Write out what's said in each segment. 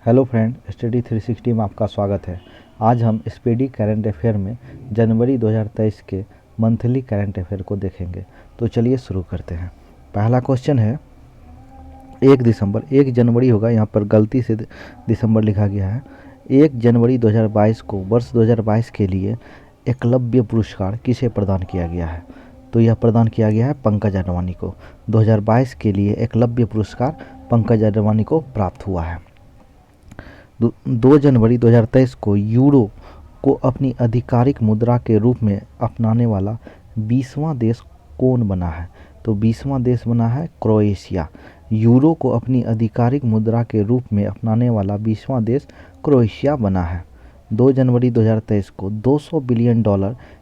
Hello friend, study 360 में आपका स्वागत है। आज हम स्पीडी करंट अफेयर में जनवरी 2023 के मंथली करंट अफेयर को देखेंगे। तो चलिए शुरू करते हैं। पहला क्वेश्चन है 1 जनवरी होगा, यहाँ पर गलती से दिसंबर लिखा गया है। 1 जनवरी 2022 को वर्ष 2022 के लिए एकलव्य पुरस्कार किसे प्रदान किया गया है? तो यह प्रदान किया गया है पंकज अडवाणी को। 2022 के लिए एकलव्य पुरस्कार पंकज अडवाणी को प्राप्त हुआ है। 2 जनवरी 2023 को यूरो को अपनी आधिकारिक मुद्रा के रूप में अपनाने वाला 20वां देश कौन बना है? तो 20वां देश बना है क्रोएशिया। यूरो को अपनी आधिकारिक मुद्रा के रूप में अपनाने वाला 20वां देश क्रोएशिया बना है। 2 जनवरी 2023 को $200 बिलियन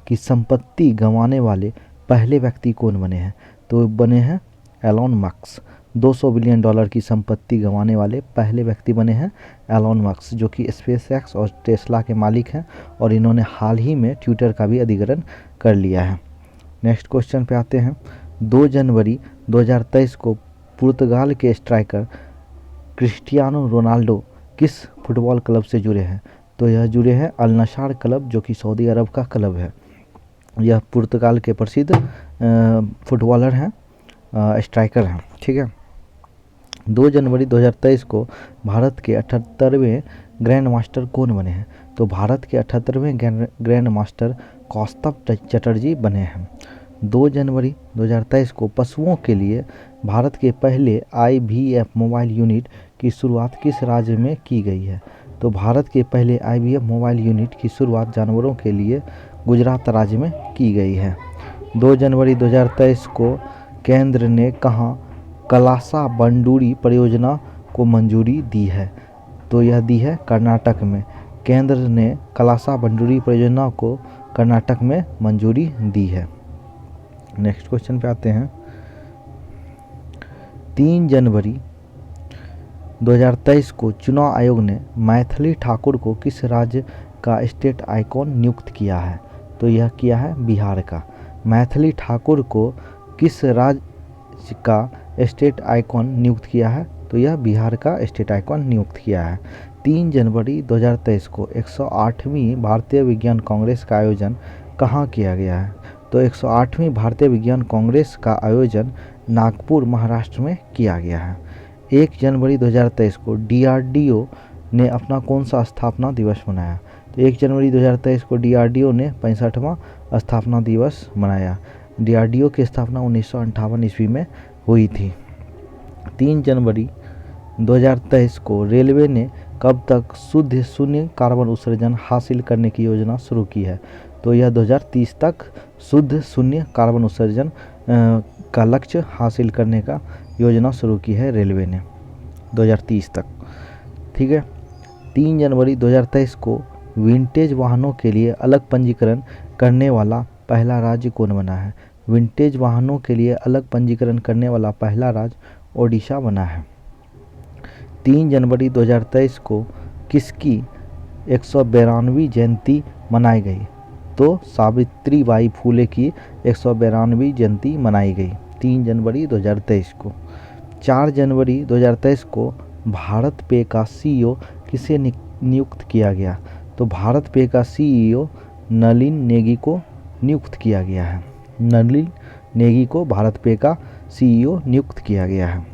की संपत्ति गंवाने वाले पहले व्यक्ति कौन बने हैं? तो बने हैं एलोन मस्क। $200 बिलियन की संपत्ति गंवाने वाले पहले व्यक्ति बने हैं एलोन मस्क, जो कि स्पेसएक्स और टेस्ला के मालिक हैं, और इन्होंने हाल ही में ट्विटर का भी अधिग्रहण कर लिया है। नेक्स्ट क्वेश्चन पे आते हैं। 2 जनवरी 2023 को पुर्तगाल के स्ट्राइकर क्रिस्टियानो रोनाल्डो किस फुटबॉल क्लब से जुड़े हैं? तो यह जुड़े हैं अल नसार क्लब, जो कि सऊदी अरब का क्लब है। यह पुर्तगाल के प्रसिद्ध फुटबॉलर हैं, स्ट्राइकर हैं। ठीक है। 2 जनवरी 2023 को भारत के 78वें ग्रैंड मास्टर कौन बने हैं? तो भारत के 78वें ग्रैंड मास्टर कौस्तभ चटर्जी बने हैं। 2 जनवरी 2023 को पशुओं के लिए भारत के पहले IVF मोबाइल यूनिट की शुरुआत किस राज्य में की गई है? तो भारत के पहले IVF मोबाइल यूनिट की शुरुआत जानवरों के लिए गुजरात राज्य में की गई है। 2 जनवरी 2023 को केंद्र ने कहाँ कलासा बंडूरी परियोजना को मंजूरी दी है? तो यह दी है कर्नाटक में। केंद्र ने कलासा बंडूरी परियोजना को कर्नाटक में मंजूरी दी है। नेक्स्ट क्वेश्चन पे आते हैं। 3 जनवरी 2023 को चुनाव आयोग ने मैथिली ठाकुर को किस राज्य का स्टेट आइकॉन नियुक्त किया है? तो यह किया है बिहार का। मैथिली ठाकुर को किस राज्य का स्टेट आइकॉन नियुक्त किया है? तो यह बिहार का स्टेट आइकॉन नियुक्त किया है। 3 जनवरी 2023 को 108वीं भारतीय विज्ञान कांग्रेस का आयोजन कहाँ किया गया है? तो 108वीं भारतीय विज्ञान कांग्रेस का आयोजन नागपुर, महाराष्ट्र में किया गया है। 1 जनवरी 2023 को DRDO ने अपना कौन सा स्थापना दिवस मनाया? तो 1 जनवरी 2023 को DRDO ने 65वां स्थापना दिवस मनाया। DRDO की स्थापना 1958 ईस्वी में हुई थी। 3 जनवरी 2023 को रेलवे ने कब तक शुद्ध शून्य कार्बन उत्सर्जन हासिल करने की योजना शुरू की है? तो यह 2030 तक शुद्ध शून्य कार्बन उत्सर्जन का लक्ष्य हासिल करने का योजना शुरू की है रेलवे ने 2030 तक। ठीक है। 3 जनवरी 2023 को विंटेज वाहनों के लिए अलग पंजीकरण करने वाला पहला राज्य कौन बना है? विंटेज वाहनों के लिए अलग पंजीकरण करने वाला पहला राज्य ओडिशा बना है। 3 जनवरी 2023 को किसकी 192वीं जयंती मनाई गई? तो सावित्रीबाई फुले की 192वीं जयंती मनाई गई 3 जनवरी 2023 को। 4 जनवरी 2023 को भारत पे का CEO किसे नियुक्त किया गया? तो भारत पे का CEO नलिन नेगी को नियुक्त किया गया है। नलिन नेगी को भारत पे का CEO नियुक्त किया गया है।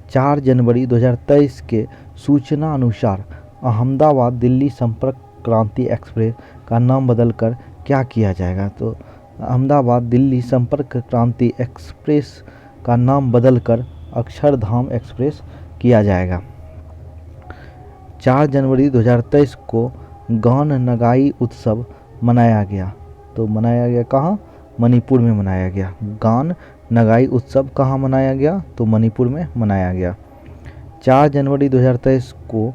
4 जनवरी 2023 के सूचना अनुसार अहमदाबाद दिल्ली संपर्क क्रांति एक्सप्रेस का नाम बदलकर क्या किया जाएगा? तो अहमदाबाद दिल्ली संपर्क क्रांति एक्सप्रेस का नाम बदलकर अक्षरधाम एक्सप्रेस किया जाएगा। 4 जनवरी 2023 को गान नगाई उत्सव मनाया गया। तो मनाया गया कहाँ? मणिपुर में मनाया गया। गान नगाई उत्सव कहाँ मनाया गया? तो मणिपुर में मनाया गया। 4 जनवरी 2023 को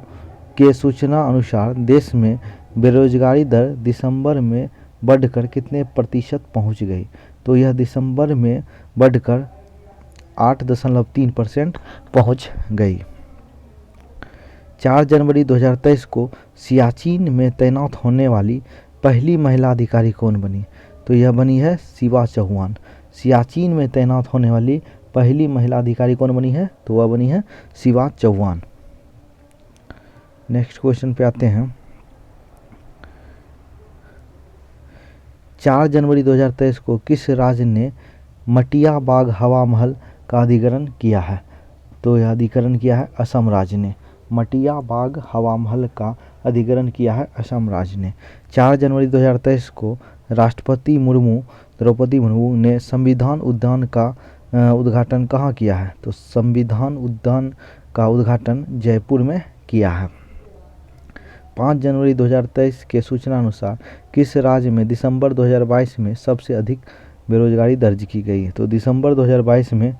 के सूचना अनुसार देश में बेरोजगारी दर दिसंबर में बढ़कर कितने प्रतिशत पहुंच गई? तो यह दिसंबर में बढ़कर 8.3% पहुंच गई। 4 जनवरी 2023 को सियाचिन में तैनात होने वाली पहली महिला अधिकारी कौन बनी? तो यह बनी है शिवा चौहान। सियाचिन में तैनात होने वाली पहली महिला अधिकारी कौन बनी है? तो वह बनी है शिवा चौहान। नेक्स्ट क्वेश्चन पे आते हैं। 4 जनवरी 2023 को किस राज्य ने मटिया बाग हवा महल का अधिग्रहण किया है? तो यह अधिग्रहण किया है असम राज्य ने। मटिया बाग हवा महल का अधिग्रहण किया है असम राज्य ने। 4 जनवरी 2023 को राष्ट्रपति द्रौपदी मुर्मू ने संविधान उद्यान का उद्घाटन कहाँ किया है? तो संविधान उद्यान का उद्घाटन जयपुर में किया है। 5 जनवरी 2023 के सूचना अनुसार किस राज्य में दिसंबर 2022 में सबसे अधिक बेरोजगारी दर्ज की गई है? तो दिसंबर 2022 में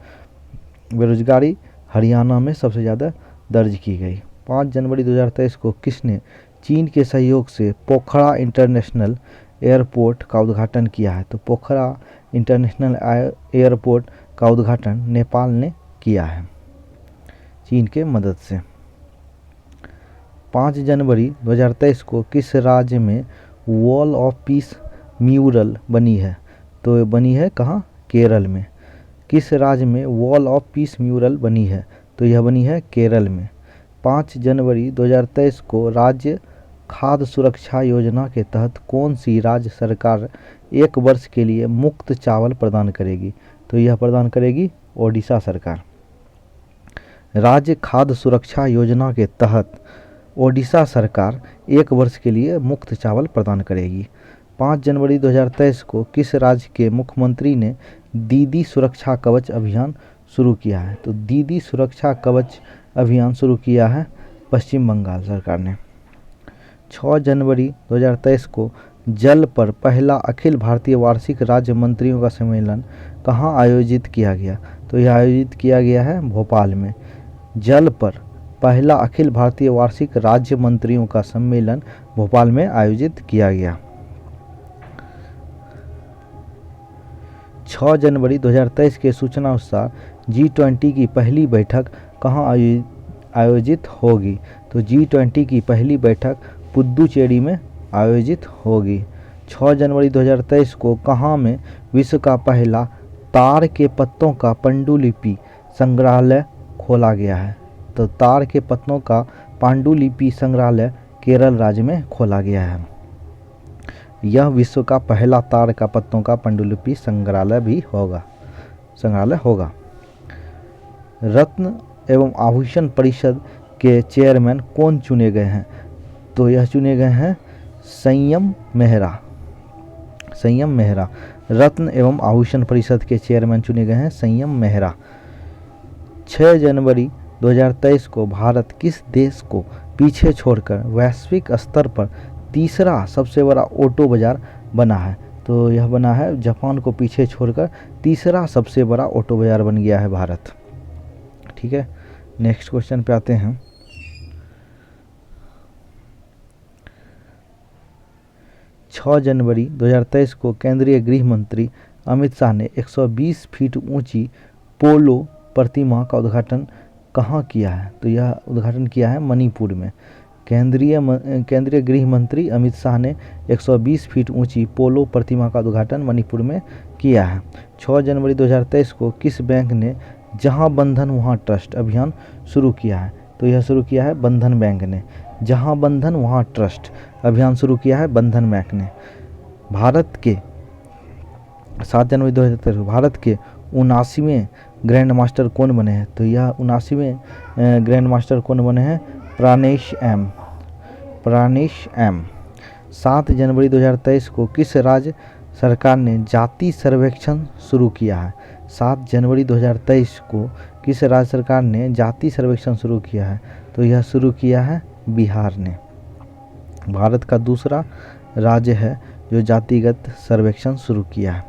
बेरोजगारी हरियाणा में सबसे ज़्यादा दर्ज की गई। 5 जनवरी 2023 को किसने चीन के सहयोग से पोखरा इंटरनेशनल एयरपोर्ट का उद्घाटन किया है? तो पोखरा इंटरनेशनल एयरपोर्ट का उद्घाटन नेपाल ने किया है चीन के मदद से। 5 जनवरी 2023 को किस राज्य में वॉल ऑफ पीस म्यूरल बनी है? तो ये बनी है कहाँ? केरल में। किस राज्य में वॉल ऑफ पीस म्यूरल बनी है? तो यह बनी है केरल में। 5 जनवरी 2023 को राज्य खाद्य सुरक्षा योजना के तहत कौन सी राज्य सरकार 1 वर्ष के लिए मुफ्त चावल प्रदान करेगी? तो यह प्रदान करेगी ओडिशा सरकार। राज्य खाद्य सुरक्षा योजना के तहत ओडिशा सरकार 1 वर्ष के लिए मुफ्त चावल प्रदान करेगी। 5 जनवरी 2023 को किस राज्य के मुख्यमंत्री ने दीदी सुरक्षा कवच अभियान शुरू किया है? तो दीदी सुरक्षा कवच अभियान शुरू किया है पश्चिम बंगाल सरकार ने। 6 जनवरी 2023 को जल पर पहला अखिल भारतीय वार्षिक राज्य मंत्रियों का सम्मेलन कहाँ आयोजित किया गया? तो यह आयोजित किया गया है भोपाल में। जल पर पहला अखिल भारतीय वार्षिक राज्य मंत्रियों का सम्मेलन भोपाल में आयोजित किया गया। 6 जनवरी 2023 के सूचना अनुसार G20 की पहली बैठक कहाँ आयोजित होगी? तो G20 की पहली बैठक पुद्दुचेरी में आयोजित होगी। 6 जनवरी 2023 को कहाँ में विश्व का पहला तार के पत्तों का पांडुलिपि संग्रहालय खोला गया है? तो तार के पत्तों का पांडुलिपि संग्रहालय केरल राज्य में खोला गया है। यह विश्व का पहला तार का पत्तों का पांडुलिपि संग्रहालय होगा। रत्न एवं आभूषण परिषद के चेयरमैन कौन चुने गए हैं? तो यह चुने गए हैं संयम मेहरा। रत्न एवं आभूषण परिषद के चेयरमैन चुने गए हैं संयम मेहरा। 6 जनवरी 2023 को भारत किस देश को पीछे छोड़कर वैश्विक स्तर पर तीसरा सबसे बड़ा ऑटो बाजार बना है? तो यह बना है जापान को पीछे छोड़कर तीसरा सबसे बड़ा ऑटो बाजार बन गया है भारत। ठीक है, नेक्स्ट क्वेश्चन पे आते हैं। छह जनवरी 2023 को केंद्रीय गृह मंत्री अमित शाह ने 120 फीट ऊंची पोलो प्रतिमा का उद्घाटन कहाँ किया है? तो यह उद्घाटन किया है मणिपुर में। केंद्रीय गृह मंत्री अमित शाह ने 120 फीट ऊंची पोलो प्रतिमा का उद्घाटन मणिपुर में किया है। 6 जनवरी 2023 को किस बैंक ने जहां बंधन वहां ट्रस्ट अभियान शुरू किया है? तो यह शुरू किया है बंधन बैंक ने। जहां बंधन वहां ट्रस्ट अभियान शुरू किया है बंधन बैंक ने। भारत के 7 जनवरी 2023 भारत के 79वें ग्रैंड मास्टर कौन बने हैं? तो यह 79वें ग्रैंड मास्टर कौन बने हैं? प्राणेश एम। 7 जनवरी 2023 को किस राज्य सरकार ने जाति सर्वेक्षण शुरू किया है? 7 जनवरी 2023 को किस राज्य सरकार ने जाति सर्वेक्षण शुरू किया है? तो यह शुरू किया है बिहार ने। भारत का दूसरा राज्य है जो जातिगत सर्वेक्षण शुरू किया है।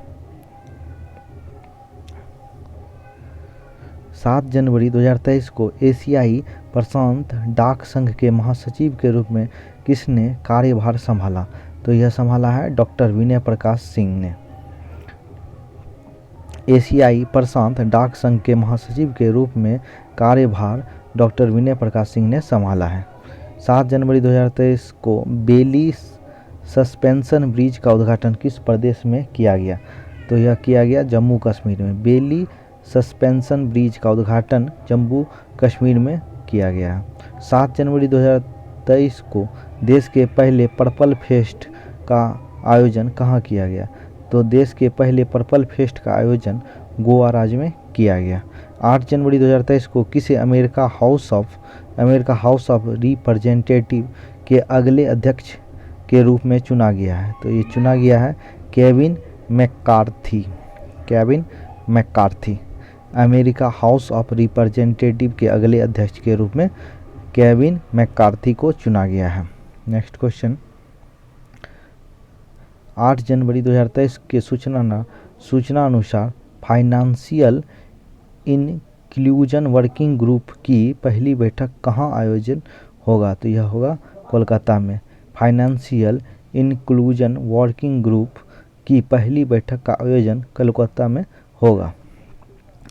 7 जनवरी 2023 को एशियाई प्रशांत डाक संघ के महासचिव के रूप में किसने कार्यभार संभाला? तो यह संभाला है डॉक्टर विनय प्रकाश सिंह ने। एशियाई प्रशांत डाक संघ के महासचिव के रूप में कार्यभार डॉक्टर विनय प्रकाश सिंह ने संभाला है। 7 जनवरी 2023 को बेली सस्पेंशन ब्रिज का उद्घाटन किस प्रदेश में किया गया? तो यह किया गया जम्मू कश्मीर में। बेली सस्पेंशन ब्रिज का उद्घाटन जम्मू कश्मीर में किया गया है। 7 जनवरी 2023 को देश के पहले पर्पल फेस्ट का आयोजन कहाँ किया गया? तो देश के पहले पर्पल फेस्ट का आयोजन गोवा राज्य में किया गया। 8 जनवरी 2023 को किसे अमेरिका हाउस ऑफ रिप्रेजेंटेटिव के अगले अध्यक्ष के रूप में चुना गया है? तो ये चुना गया है Kevin McCarthy. America house of representative के अगले अध्यक्ष के रूप में केविन मैककार्थी को चुना गया है। नेक्स्ट क्वेश्चन, 8 जनवरी 2023 के सूचना अनुसार फाइनेंशियल इंक्लूजन वर्किंग ग्रुप की पहली बैठक कहाँ आयोजन होगा? तो यह होगा कोलकाता में। फाइनेंशियल इंक्लूजन वर्किंग ग्रुप की पहली बैठक का आयोजन कोलकाता में होगा।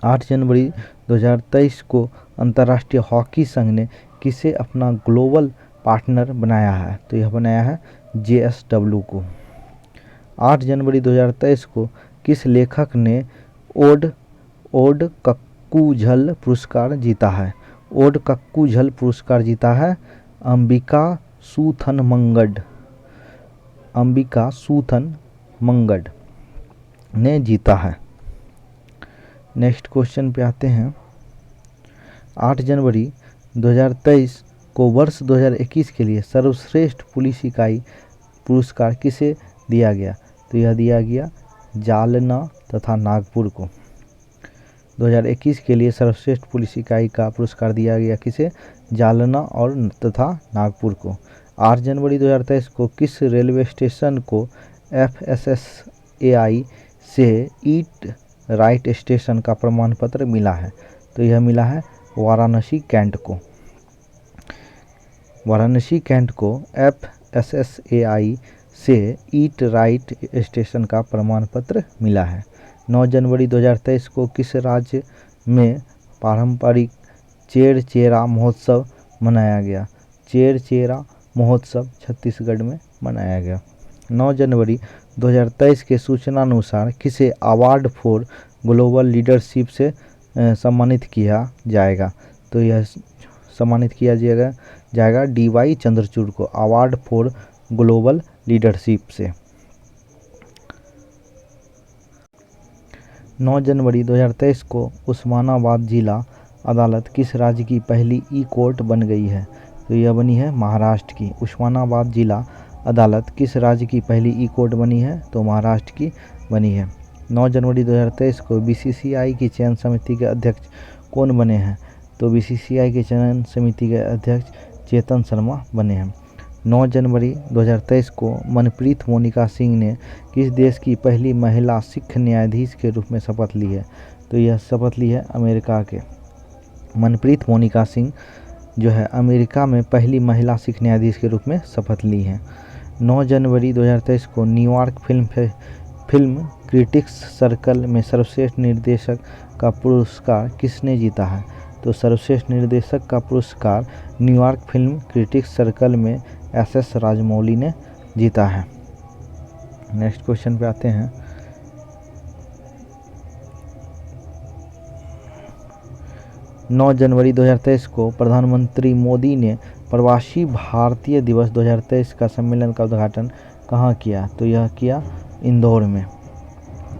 8 जनवरी 2023 को अंतर्राष्ट्रीय हॉकी संघ ने किसे अपना ग्लोबल पार्टनर बनाया है? तो यह बनाया है JSW को। 8 जनवरी 2023 को किस लेखक ने ओड कक्कूझल पुरस्कार जीता है? ओड कक्कूझल पुरस्कार जीता है अंबिका सूथन मंगड ने जीता है। नेक्स्ट क्वेश्चन पे आते हैं। 8 जनवरी 2023 को वर्ष 2021 के लिए सर्वश्रेष्ठ पुलिस इकाई पुरस्कार किसे दिया गया? तो यह दिया गया जालना तथा नागपुर को। 2021 के लिए सर्वश्रेष्ठ पुलिस इकाई का पुरस्कार दिया गया किसे? जालना और तथा नागपुर को। 8 जनवरी 2023 को किस रेलवे स्टेशन को FSSAI से ईट राइट स्टेशन का प्रमाण पत्र मिला है? तो यह मिला है वाराणसी कैंट को FSSAI से ईट राइट स्टेशन का प्रमाण पत्र मिला है। 9 जनवरी 2023 को किस राज्य में पारंपरिक चेरचेरा महोत्सव मनाया गया? चेरचेरा महोत्सव छत्तीसगढ़ में मनाया गया। 9 जनवरी 2023 के सूचना अनुसार किसे अवार्ड फॉर ग्लोबल लीडरशिप से सम्मानित किया जाएगा? तो यह सम्मानित किया जाएगा DY चंद्रचूड़ को अवार्ड फॉर ग्लोबल लीडरशिप से। 9 जनवरी 2023 को उस्मानाबाद जिला अदालत किस राज्य की पहली ई-कोर्ट बन गई है? तो यह बनी है महाराष्ट्र की। उस्मानाबाद जिला अदालत किस राज्य की पहली ई-कोर्ट बनी है? तो महाराष्ट्र की बनी है। 9 जनवरी 2023 को BCCI की चयन समिति के अध्यक्ष कौन बने हैं? तो BCCI के चयन समिति के अध्यक्ष चेतन शर्मा बने हैं। 9 जनवरी 2023 को मनप्रीत मोनिका सिंह ने किस देश की पहली महिला सिख न्यायाधीश के रूप में शपथ ली है? तो यह शपथ ली है अमेरिका के। मनप्रीत मोनिका सिंह जो है अमेरिका में पहली महिला सिख न्यायाधीश के रूप में शपथ ली है। 9 जनवरी 2023 को न्यूयॉर्क फिल्म क्रिटिक्स सर्कल में सर्वश्रेष्ठ निर्देशक का पुरस्कार किसने जीता है? तो सर्वश्रेष्ठ निर्देशक का पुरस्कार न्यूयॉर्क फिल्म क्रिटिक्स सर्कल में SS राजमौली ने जीता है। नेक्स्ट क्वेश्चन पे आते हैं। 9 जनवरी 2023 को प्रधानमंत्री मोदी ने प्रवासी भारतीय दिवस 2023 का सम्मेलन का उद्घाटन कहाँ किया? तो यह किया इंदौर में।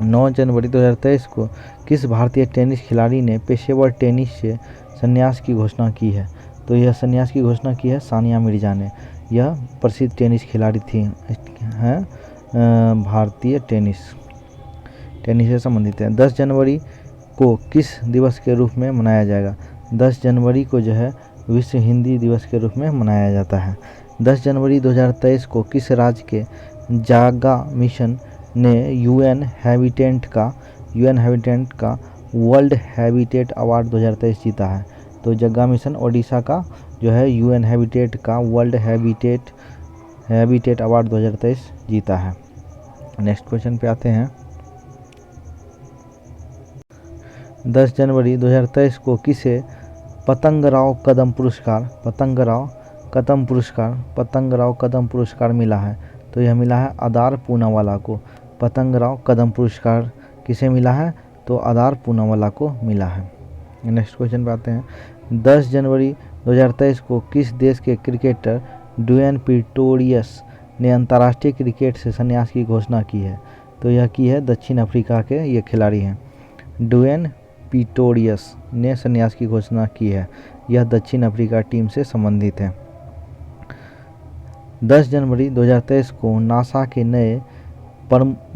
9 जनवरी 2023 को किस भारतीय टेनिस खिलाड़ी ने पेशेवर टेनिस से संन्यास की घोषणा की है? तो यह संन्यास की घोषणा की है सानिया मिर्जा ने। यह प्रसिद्ध टेनिस खिलाड़ी थी हैं भारतीय टेनिस से संबंधित है। 10 जनवरी को किस दिवस के रूप में मनाया जाएगा? 10 जनवरी को जो है विश्व हिंदी दिवस के रूप में मनाया जाता है। 10 जनवरी 2023 को किस राज्य के जागा मिशन ने UN हैबिटेट का वर्ल्ड हैबिटेट अवार्ड 2023 जीता है? तो जग्गा मिशन ओडिशा का जो है UN हैबिटेट का वर्ल्ड हैबिटेट अवार्ड 2023 जीता है। नेक्स्ट क्वेश्चन पे आते हैं। 10 जनवरी 2023 को किसे पतंगराव कदम पुरस्कार मिला है? तो यह मिला है अदार पूनावाला को। पतंगराव कदम पुरस्कार किसे मिला है? तो तो आधार पूनावाला को मिला है। नेक्स्ट क्वेश्चन पे आते हैं। 10 जनवरी 2023 को किस देश के क्रिकेटर ड्वेन पिटोरियस ने अंतर्राष्ट्रीय क्रिकेट से संन्यास की घोषणा की है? तो यह की है दक्षिण अफ्रीका के ये खिलाड़ी हैं। ड्वेन पिटोरियस ने संन्यास की घोषणा की है। यह दक्षिण अफ्रीका टीम से संबंधित है। 10 जनवरी 2023 को नासा के नए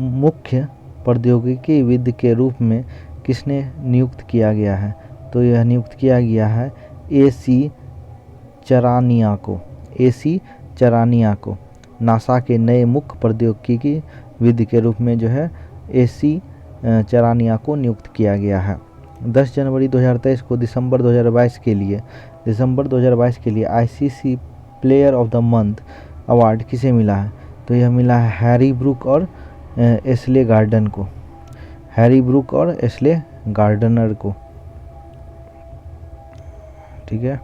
मुख्य प्रौद्योगिकीविद के रूप में किसने नियुक्त किया गया है? तो यह नियुक्त किया गया है AC चरानिया को। AC चरानिया को नासा के नए मुख्य प्रौद्योगिकीविद के रूप में जो है AC चरानिया को नियुक्त किया गया है। 10 जनवरी 2023 को दिसंबर 2022 के लिए ICC player of the month award किसे मिला है? तो यह मिला है हैरी ब्रूक और एशले गार्डन को। हैरी ब्रूक और एशले गार्डनर को। ठीक है,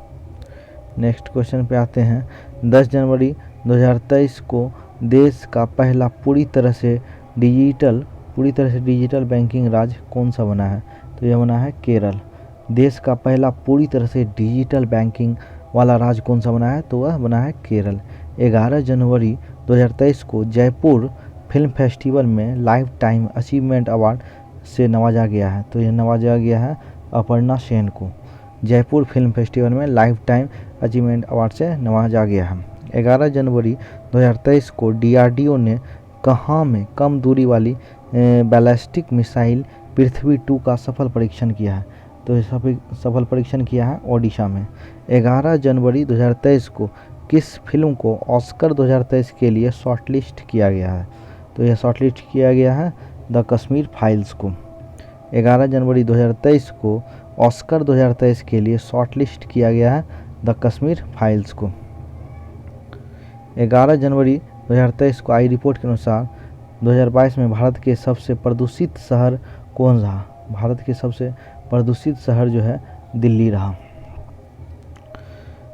नेक्स्ट क्वेश्चन पे आते हैं। 10 जनवरी 2023 को देश का पहला पूरी तरह से डिजिटल बैंकिंग राज्य कौन सा बना है? तो यह बना है केरल। देश का पहला पूरी तरह से डिजिटल बैंकिंग वाला राज्य कौन सा बना है? तो वह बना है केरल। 11 जनवरी 2023 को जयपुर फिल्म फेस्टिवल में लाइफ टाइम अचीवमेंट अवार्ड से नवाजा गया है। तो यह नवाजा गया है अपर्णा सेन को। जयपुर फिल्म फेस्टिवल में लाइफ टाइम अचीवमेंट अवार्ड से नवाजा गया है। 11 जनवरी 2023 को DRDO ने कहाँ में कम दूरी वाली बैलिस्टिक मिसाइल पृथ्वी 2 का सफल परीक्षण किया है? तो यह सफल परीक्षण किया है ओडिशा में। 11 जनवरी 2023 को किस फिल्म को ऑस्कर 2023 के लिए शॉर्टलिस्ट किया गया है? तो यह शॉर्टलिस्ट किया गया है द कश्मीर फाइल्स को। 11 जनवरी 2023 को ऑस्कर 2023 के लिए शॉर्टलिस्ट किया गया है द कश्मीर फाइल्स को। 11 जनवरी 2023 को आई रिपोर्ट के अनुसार 2022 में भारत के सबसे प्रदूषित शहर कौन रहा? भारत के सबसे प्रदूषित शहर जो है दिल्ली रहा।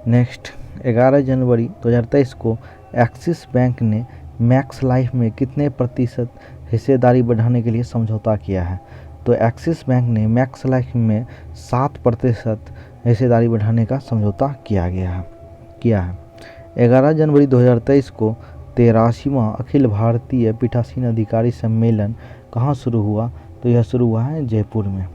नेक्स्ट, 11 जनवरी 2023 को एक्सिस बैंक ने मैक्स लाइफ में कितने प्रतिशत हिस्सेदारी बढ़ाने के लिए समझौता किया है? तो एक्सिस बैंक ने मैक्स लाइफ में 7% हिस्सेदारी बढ़ाने का समझौता किया है। 11 जनवरी 2023 को 83वां अखिल भारतीय पीठासीन अधिकारी सम्मेलन कहाँ शुरू हुआ? तो यह शुरू हुआ है जयपुर में।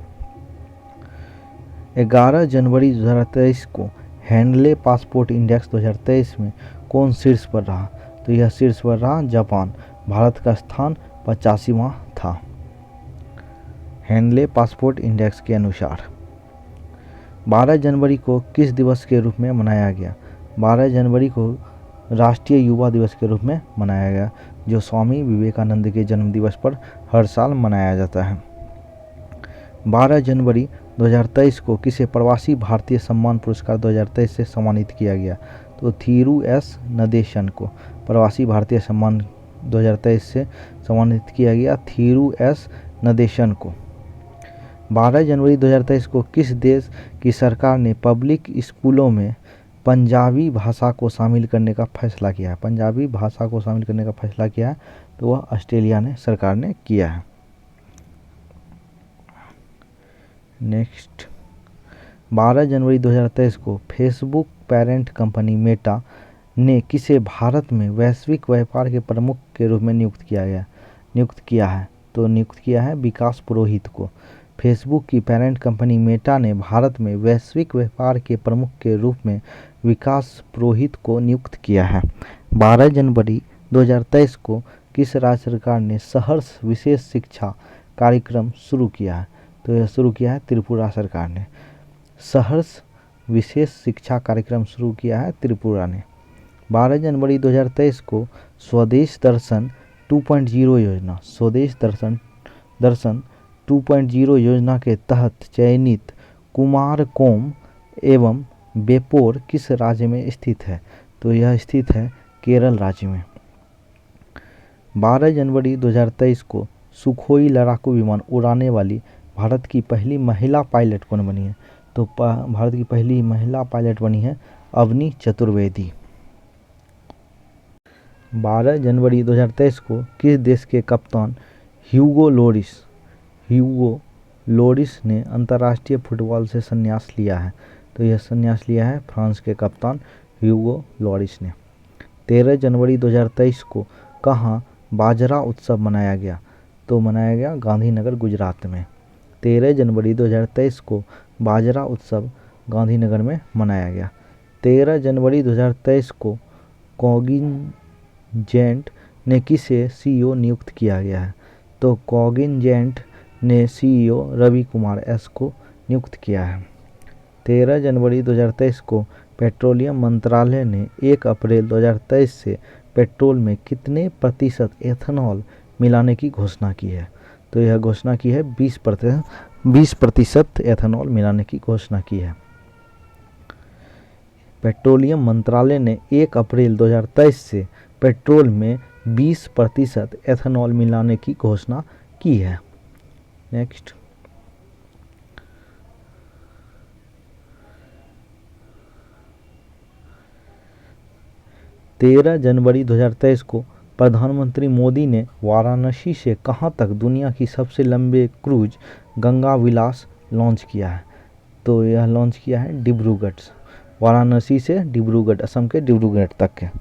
11 जनवरी 2023 को हैंडले पासपोर्ट इंडेक्स 2023 में कौन शीर्ष पर रहा? तो यह शीर्ष पर रहा जापान। भारत का स्थान 85वां था हैंडले पासपोर्ट इंडेक्स के अनुसार। 12 जनवरी को किस दिवस के रूप में मनाया गया? 12 जनवरी को राष्ट्रीय युवा दिवस के रूप में मनाया गया, जो स्वामी विवेकानंद के जन्म दिवस पर हर साल मनाया जाता है। 12 जनवरी 2023 को किसे प्रवासी भारतीय सम्मान पुरस्कार 2023 से सम्मानित किया गया? तो थिरू एस नदेशन को प्रवासी भारतीय सम्मान 2023 से सम्मानित किया गया, थिरू एस नदेशन को। 12 जनवरी 2023 को किस देश की सरकार ने पब्लिक स्कूलों में पंजाबी भाषा को शामिल करने का फैसला किया है? पंजाबी भाषा को शामिल करने का फैसला किया है, तो वह ऑस्ट्रेलिया ने सरकार ने किया है। नेक्स्ट, 12 जनवरी 2023 को फेसबुक पेरेंट कंपनी मेटा ने किसे भारत में वैश्विक व्यापार के प्रमुख के रूप में नियुक्त किया है? तो नियुक्त किया है विकास पुरोहित को। फेसबुक की पेरेंट कंपनी मेटा ने भारत में वैश्विक व्यापार के प्रमुख के रूप में विकास पुरोहित को नियुक्त किया है। 12 जनवरी 2023 को किस राज्य सरकार ने सहर्ष विशेष शिक्षा कार्यक्रम शुरू किया है? तो यह शुरू किया है त्रिपुरा सरकार ने। सहर्ष विशेष शिक्षा कार्यक्रम शुरू किया है त्रिपुरा ने। 12 जनवरी 2023 को स्वदेश दर्शन 2.0 योजना, स्वदेश दर्शन 2.0 योजना के तहत चयनित कुमारकोम एवं बेपोर किस राज्य में स्थित है? तो यह स्थित है केरल राज्य में। 12 जनवरी 2023 को सुखोई लड़ाकू विमान उड़ाने वाली भारत की पहली महिला पायलट कौन बनी है? तो भारत की पहली महिला पायलट बनी है अवनी चतुर्वेदी। 12 जनवरी 2023 को किस देश के कप्तान ह्यूगो लोरिस ने अंतर्राष्ट्रीय फुटबॉल से संन्यास लिया है? तो यह संन्यास लिया है फ्रांस के कप्तान ह्यूगो लोरिस ने। 13 जनवरी 2023 को कहाँ बाजरा उत्सव मनाया गया? तो मनाया गया गांधीनगर गुजरात में। 13 जनवरी 2023 को बाजरा उत्सव गांधीनगर में मनाया गया। 13 जनवरी 2023 को कॉग्निजेंट ने किसे सीईओ नियुक्त किया गया है? तो कॉग्निजेंट ने सीईओ रवि कुमार एस को नियुक्त किया है। 13 जनवरी 2023 को पेट्रोलियम मंत्रालय ने 1 अप्रैल 2023 से पेट्रोल में कितने प्रतिशत एथेनॉल मिलाने की घोषणा की है? तो यह घोषणा की है 20% एथेनॉल मिलाने की घोषणा की है। पेट्रोलियम मंत्रालय ने 1 अप्रैल 2023 से पेट्रोल में 20% एथेनॉल मिलाने की घोषणा की है। नेक्स्ट, 13 जनवरी 2023 को प्रधानमंत्री मोदी ने वाराणसी से कहाँ तक दुनिया की सबसे लंबे क्रूज गंगा विलास लॉन्च किया है? तो यह लॉन्च किया है डिब्रूगढ़, वाराणसी से डिब्रूगढ़, असम के डिब्रूगढ़ तक है।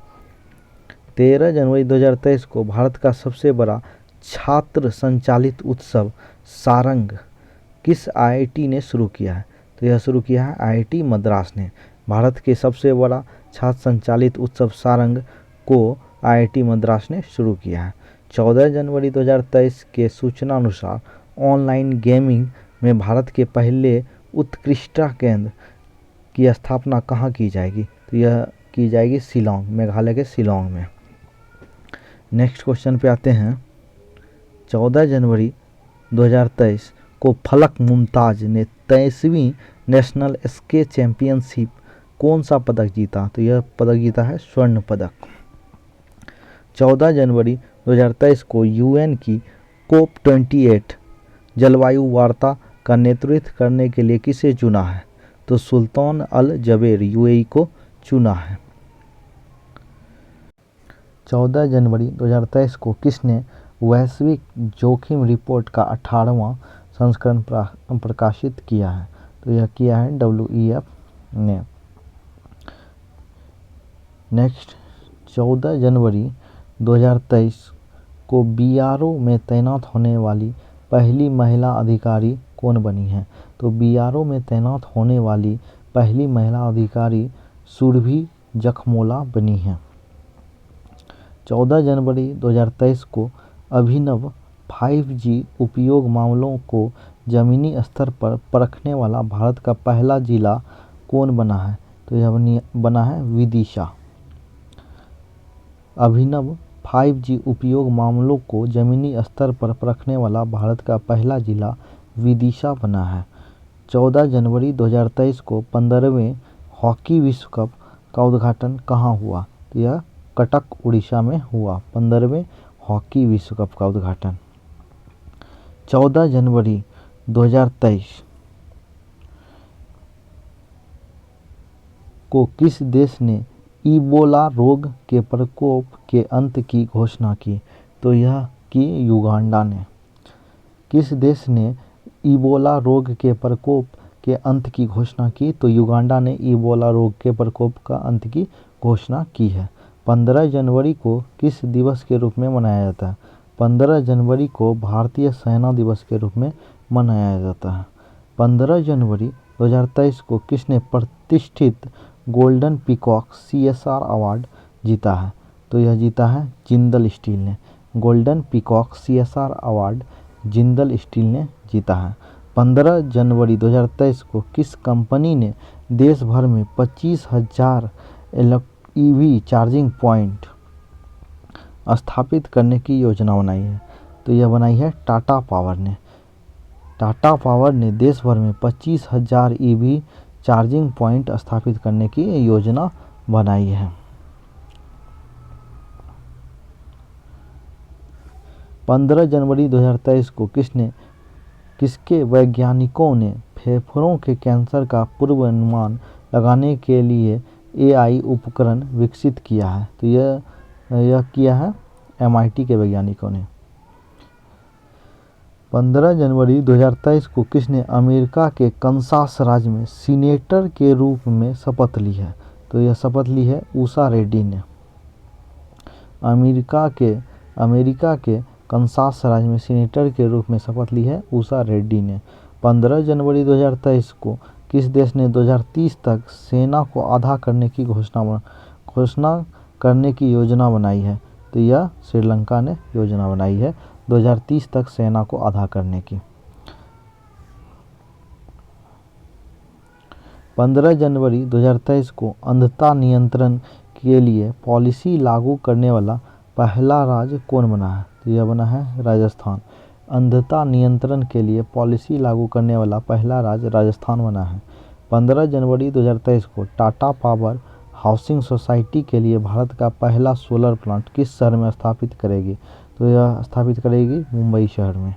13 जनवरी 2023 को भारत का सबसे बड़ा छात्र संचालित उत्सव सारंग किस आईआईटी ने शुरू किया है? तो यह शुरू किया है आईआईटी मद्रास ने। भारत के सबसे बड़ा छात्र संचालित उत्सव सारंग को आईआईटी मद्रास ने शुरू किया है। 14 जनवरी 2023 के सूचना अनुसार ऑनलाइन गेमिंग में भारत के पहले उत्कृष्टता केंद्र की स्थापना कहाँ की जाएगी? तो यह की जाएगी शिलांग, मेघालय के शिलांग में। नेक्स्ट क्वेश्चन पे आते हैं। 14 जनवरी 2023 को फलक मुमताज ने 23वीं नेशनल स्केच चैंपियनशिप कौन सा पदक जीता? तो यह पदक जीता है स्वर्ण पदक। 14 जनवरी 2023 को यूएन की COP28 जलवायु वार्ता का नेतृत्व करने के लिए किसे चुना है? तो सुल्तान अल जबेर यूएई को चुना है। 14 जनवरी 2023 को किसने वैश्विक जोखिम रिपोर्ट का 18वां संस्करण प्रकाशित किया है? तो यह किया है WEF ने। नेक्स्ट, 14 जनवरी 2023 को बीआरओ में तैनात होने वाली पहली महिला अधिकारी कौन बनी है? तो बीआरओ में तैनात होने वाली पहली महिला अधिकारी सुरभि जखमोला बनी है। 14 जनवरी 2023 को अभिनव 5G उपयोग मामलों को जमीनी स्तर पर परखने वाला भारत का पहला जिला कौन बना है? तो यह बना है विदिशा। अभिनव 5G उपयोग मामलों को जमीनी स्तर पर परखने वाला भारत का पहला जिला विदिशा बना है। 14 जनवरी 2023 को 15वें हॉकी विश्व कप का उद्घाटन कहाँ हुआ? तो यह कटक उड़ीसा में हुआ 15वें हॉकी विश्व कप का उद्घाटन। 14 जनवरी 2023 को किस देश ने इबोला रोग के प्रकोप के अंत की घोषणा की? तो यह की युगांडा ने। किस देश ने इबोला रोग के प्रकोप के अंत की घोषणा की? तो युगांडा ने इबोला रोग के प्रकोप का अंत की घोषणा की है। 15 जनवरी को किस दिवस के रूप में मनाया जाता है? 15 जनवरी को भारतीय सेना दिवस के रूप में मनाया जाता है। 15 जनवरी 2023 को किसने प्रतिष्ठित गोल्डन पीकॉक CSR अवार्ड जीता है? तो यह जीता है जिंदल स्टील ने। Golden peacock CSR award Jindal steel ने जीता है। 15 जनवरी 2023 को किस कंपनी ने देश भर में 25,000 EV चार्जिंग पॉइंट स्थापित करने की योजना बनाई है? तो यह बनाई है टाटा पावर ने। टाटा पावर ने देश भर में 25,000 EV चार्जिंग पॉइंट स्थापित करने की योजना बनाई है। 15 जनवरी 2023 को किसके वैज्ञानिकों ने फेफड़ों के कैंसर का पूर्वानुमान लगाने के लिए AI उपकरण विकसित किया है? तो यह किया है MIT के वैज्ञानिकों ने। 15 जनवरी 2023 को किसने अमेरिका के कंसास राज्य में सीनेटर के रूप में शपथ ली है? तो यह शपथ ली है उषा रेड्डी ने। अमेरिका के कंसास राज्य में सीनेटर के रूप में शपथ ली है उषा रेड्डी ने। 15 जनवरी 2023 को किस देश ने 2030 तक सेना को आधा करने की घोषणा करने की योजना बनाई है? तो यह श्रीलंका ने योजना बनाई है 2030 तक सेना को आधा करने की। 15 जनवरी 2023 को अंधता नियंत्रण के लिए पॉलिसी लागू करने वाला पहला राज्य कौन बना है? तो यह बना है राजस्थान। अंधता नियंत्रण के लिए पॉलिसी लागू करने वाला पहला राज्य राजस्थान बना है। 15 जनवरी 2023 को टाटा पावर हाउसिंग सोसाइटी के लिए भारत का पहला सोलर प्लांट किस शहर में स्थापित करेगी? तो यह स्थापित करेगी मुंबई शहर में।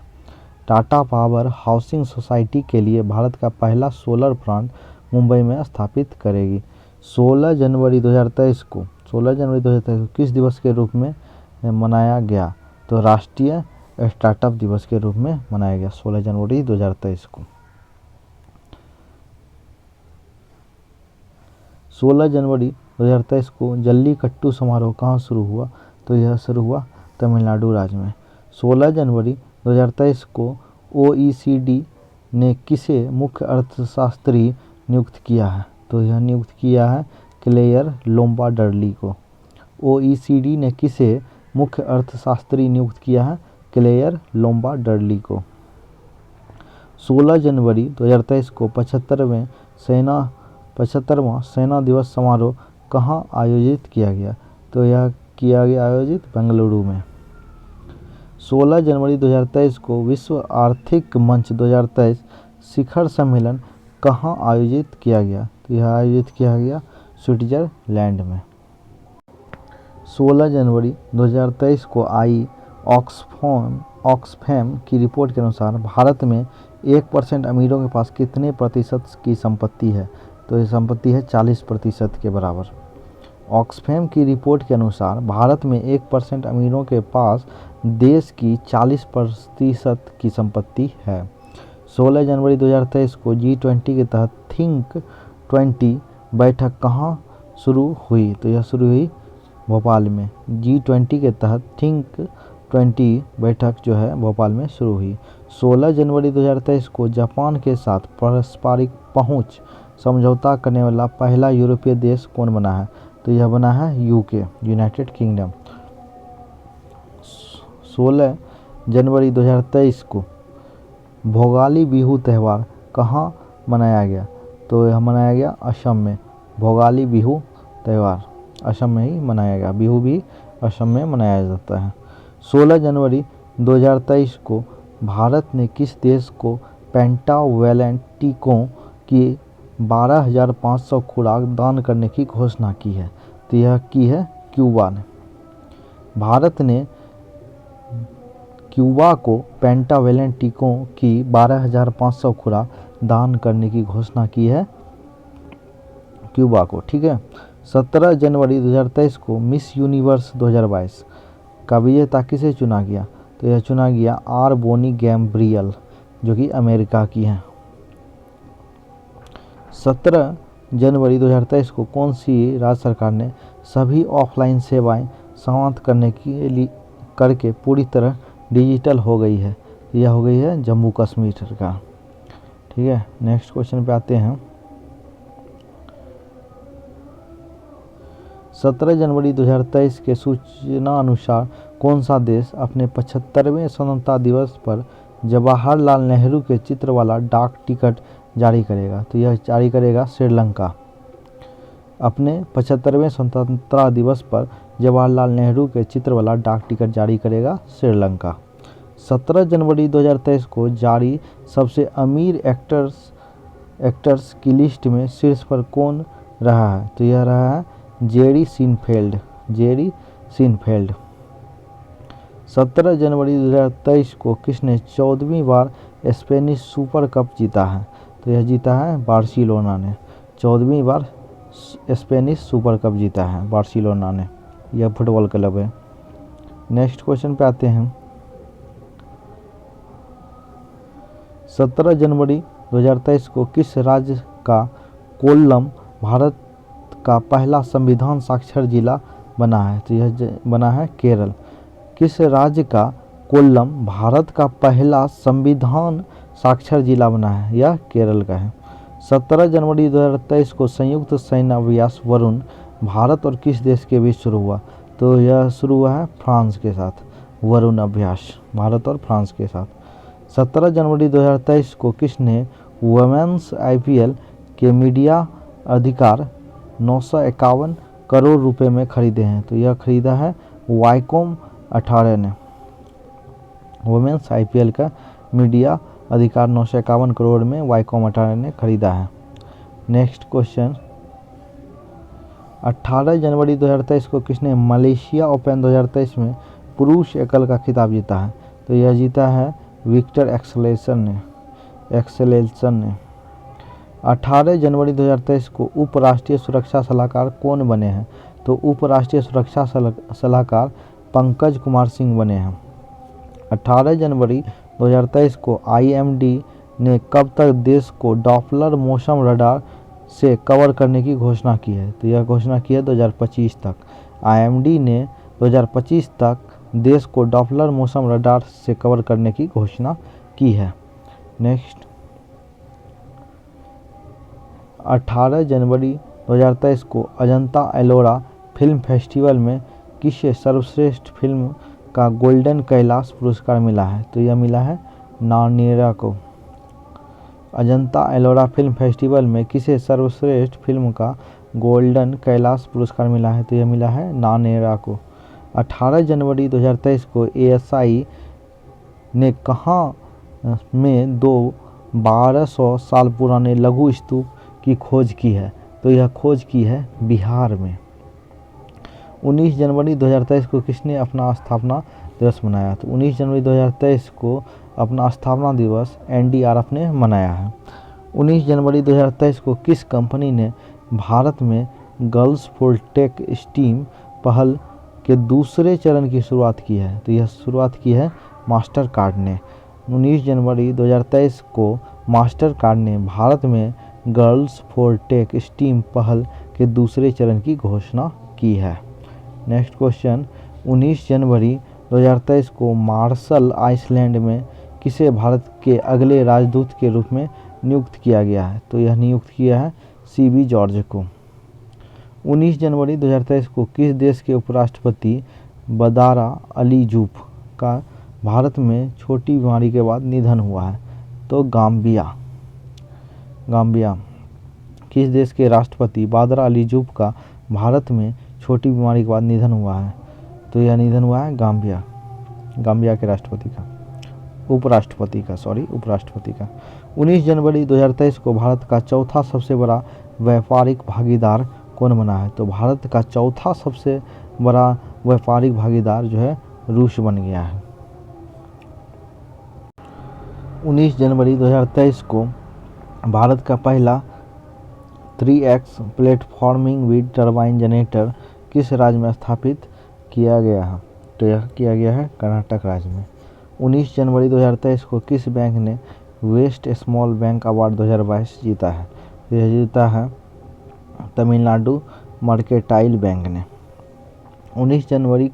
टाटा पावर हाउसिंग सोसाइटी के लिए भारत का पहला सोलर प्लांट मुंबई में स्थापित करेगी। 16 जनवरी 2023 को किस दिवस के रूप में मनाया गया? तो राष्ट्रीय स्टार्टअप दिवस के रूप में मनाया गया 16 जनवरी 2023 को। 16 जनवरी 2023 को जल्लीकट्टू समारोह कहाँ शुरू हुआ? तो यह शुरू हुआ तमिलनाडु राज्य में। 16 जनवरी 2023 को OECD ने किसे मुख्य अर्थशास्त्री नियुक्त किया है? तो यह नियुक्त किया है क्लेयर लोम्बार्डली को। OECD ने किसे मुख्य अर्थशास्त्री नियुक्त किया है? क्लेयर लोम्बार्डली को। 16 जनवरी 2023 को 75वां सेना दिवस समारोह कहाँ आयोजित किया गया? तो यह किया गया आयोजित बेंगलुरु में। 16 जनवरी 2023 को विश्व आर्थिक मंच 2023 शिखर सम्मेलन कहाँ आयोजित किया गया? तो यह आयोजित किया गया स्विट्जरलैंड में। 16 जनवरी 2023 को आई ऑक्सफैम की रिपोर्ट के अनुसार भारत में 1% अमीरों के पास कितने प्रतिशत की संपत्ति है? तो ये संपत्ति है 40% के बराबर। ऑक्सफैम की रिपोर्ट के अनुसार भारत में 1% अमीरों के पास देश की 40% की संपत्ति है। 16 जनवरी 2023 को G20 के तहत थिंक 20 बैठक कहाँ शुरू हुई? तो यह शुरू हुई भोपाल में। G20 के तहत थिंक 20 बैठक जो है भोपाल में शुरू हुई। 16 जनवरी 2023 को जापान के साथ पारस्परिक पहुंच समझौता करने वाला पहला यूरोपीय देश कौन बना है? तो यह बना है यूके, यूनाइटेड किंगडम। 16 जनवरी 2023 को भोगाली बिहू त्यौहार कहाँ मनाया गया? तो यह मनाया गया असम में। भोगाली बिहू त्यौहार असम में ही मनाया गया। बिहू भी असम में मनाया जाता है। 16 जनवरी 2023 को भारत ने किस देश को पेंटावेलेंट टीकों की 12,500 खुराक दान करने की घोषणा की है? तो यह की है क्यूबा ने। भारत ने क्यूबा को पेंटावेलेंट टीकों की 12,500 खुराक दान करने की घोषणा की है क्यूबा को। ठीक है। 17 जनवरी 2023 को मिस यूनिवर्स 2022 का विजेता किसे चुना गया? तो यह चुना गया आर बोनी गैम्ब्रियल जो कि अमेरिका की हैं। 17 जनवरी 2023 को कौन सी राज्य सरकार ने सभी ऑफलाइन सेवाएं समाप्त करने के लिए करके पूरी तरह डिजिटल हो गई है? यह हो गई है जम्मू कश्मीर सरकार। ठीक है। नेक्स्ट क्वेश्चन पे आते हैं। 17 जनवरी 2023 के सूचना अनुसार कौन सा देश अपने 75वें स्वतंत्रता दिवस पर जवाहरलाल नेहरू के चित्र वाला डाक टिकट जारी करेगा? तो यह जारी करेगा श्रीलंका। अपने 75वें स्वतंत्रता दिवस पर जवाहरलाल नेहरू के चित्र वाला डाक टिकट जारी करेगा श्रीलंका। 17 जनवरी 2023 को जारी सबसे अमीर एक्टर्स की लिस्ट में शीर्ष पर कौन रहा है? तो यह रहा है जेरी सीनफेल्ड। 17 जनवरी 2023 को किसने 14वीं बार स्पेनिश सुपर कप जीता है? तो यह जीता है बार्सिलोना ने। 14वीं बार स्पेनिश सुपर कप जीता है बार्सिलोना ने। यह फुटबॉल क्लब है। नेक्स्ट क्वेश्चन पे आते हैं। 17 जनवरी 2023 को किस राज्य का कोल्लम भारत का पहला संविधान साक्षर जिला बना है? तो यह बना है केरल। किस राज्य का कोल्लम भारत का पहला संविधान साक्षर जिला बना है? यह केरल का है। 17 जनवरी 2023 को संयुक्त सैन्य अभ्यास वरुण भारत और किस देश के बीच शुरू हुआ? तो यह शुरू हुआ है फ्रांस के साथ। वरुण अभ्यास भारत और फ्रांस के साथ। 17 जनवरी 2023 को किसने वुमेन्स आईपीएल के मीडिया अधिकार 951 करोड़ रुपए में खरीदे हैं? तो यह खरीदा है वाईकॉम 18 ने। वुमेन्स आईपीएल का मीडिया अधिकार 951 करोड़ में वाईकॉम 18 ने खरीदा है। नेक्स्ट क्वेश्चन, 18 जनवरी 2023 को किसने मलेशिया ओपन 2023 में पुरुष एकल का खिताब जीता है? तो यह जीता है विक्टर एक्सेलेसन ने। 18 जनवरी 2023 को उपराष्ट्रीय सुरक्षा सलाहकार कौन बने हैं? तो उपराष्ट्रीय सुरक्षा सलाहकार पंकज कुमार सिंह बने हैं। 18 जनवरी 2023 को आईएमडी ने कब तक देश को डॉपलर मौसम रडार से कवर करने की घोषणा की है? तो यह घोषणा की है 2025 तक। आईएमडी ने 2025 तक देश को डॉपलर मौसम रडार से कवर करने की घोषणा की है। नेक्स्ट, 18 जनवरी 2023 को अजंता एलोरा फिल्म फेस्टिवल में किसे सर्वश्रेष्ठ फिल्म का गोल्डन कैलाश पुरस्कार मिला है? तो यह मिला है नानेरा को। अजंता एलोरा फिल्म फेस्टिवल में किसे सर्वश्रेष्ठ फिल्म का गोल्डन कैलाश पुरस्कार मिला है? तो यह मिला है नानेरा को। 18 जनवरी 2023 को एएसआई ने कहाँ में 1200 साल पुराने लघु स्तूप की खोज की है? तो यह खोज की है बिहार में। 19 जनवरी 2023 को किसने अपना स्थापना दिवस मनाया? तो 19 जनवरी 2023 को अपना स्थापना दिवस एनडीआरएफ ने मनाया है। 19 जनवरी 2023 को किस कंपनी ने भारत में गर्ल्स फॉर टेक स्टीम पहल के दूसरे चरण की शुरुआत की है? तो यह शुरुआत की है मास्टर कार्ड ने। 19 जनवरी 2023 को मास्टर कार्ड ने भारत में गर्ल्स फॉर टेक स्टीम पहल के दूसरे चरण की घोषणा की है। नेक्स्ट क्वेश्चन, 19 जनवरी 2023 को मार्शल आइलैंड में किसे भारत के अगले राजदूत के रूप में नियुक्त किया गया है? तो यह नियुक्त किया है सीबी जॉर्ज को। 19 जनवरी 2023 को किस देश के उपराष्ट्रपति बदारा अली जूफ का भारत में छोटी बीमारी के बाद निधन हुआ है? तो गाम्बिया। किस देश के राष्ट्रपति बादरा अली जूफ का भारत में छोटी बीमारी के बाद निधन हुआ है? तो यह निधन हुआ है गाम्बिया के राष्ट्रपति का, उपराष्ट्रपति का। 19 जनवरी 2023 को भारत का चौथा सबसे बड़ा व्यापारिक भागीदार कौन बना है? तो भारत का चौथा सबसे बड़ा व्यापारिक भागीदार जो है रूस बन गया है। 19 जनवरी 2023 को भारत का पहला 3x platforming wind turbine generator किस राज्य में स्थापित किया गया है? तो यह किया गया है कर्नाटक राज्य में। 19 जनवरी 2023 को किस बैंक ने वेस्ट स्मॉल बैंक अवार्ड 2022 जीता है? तो यह जीता है तमिलनाडु मर्केंटाइल बैंक ने। 19 जनवरी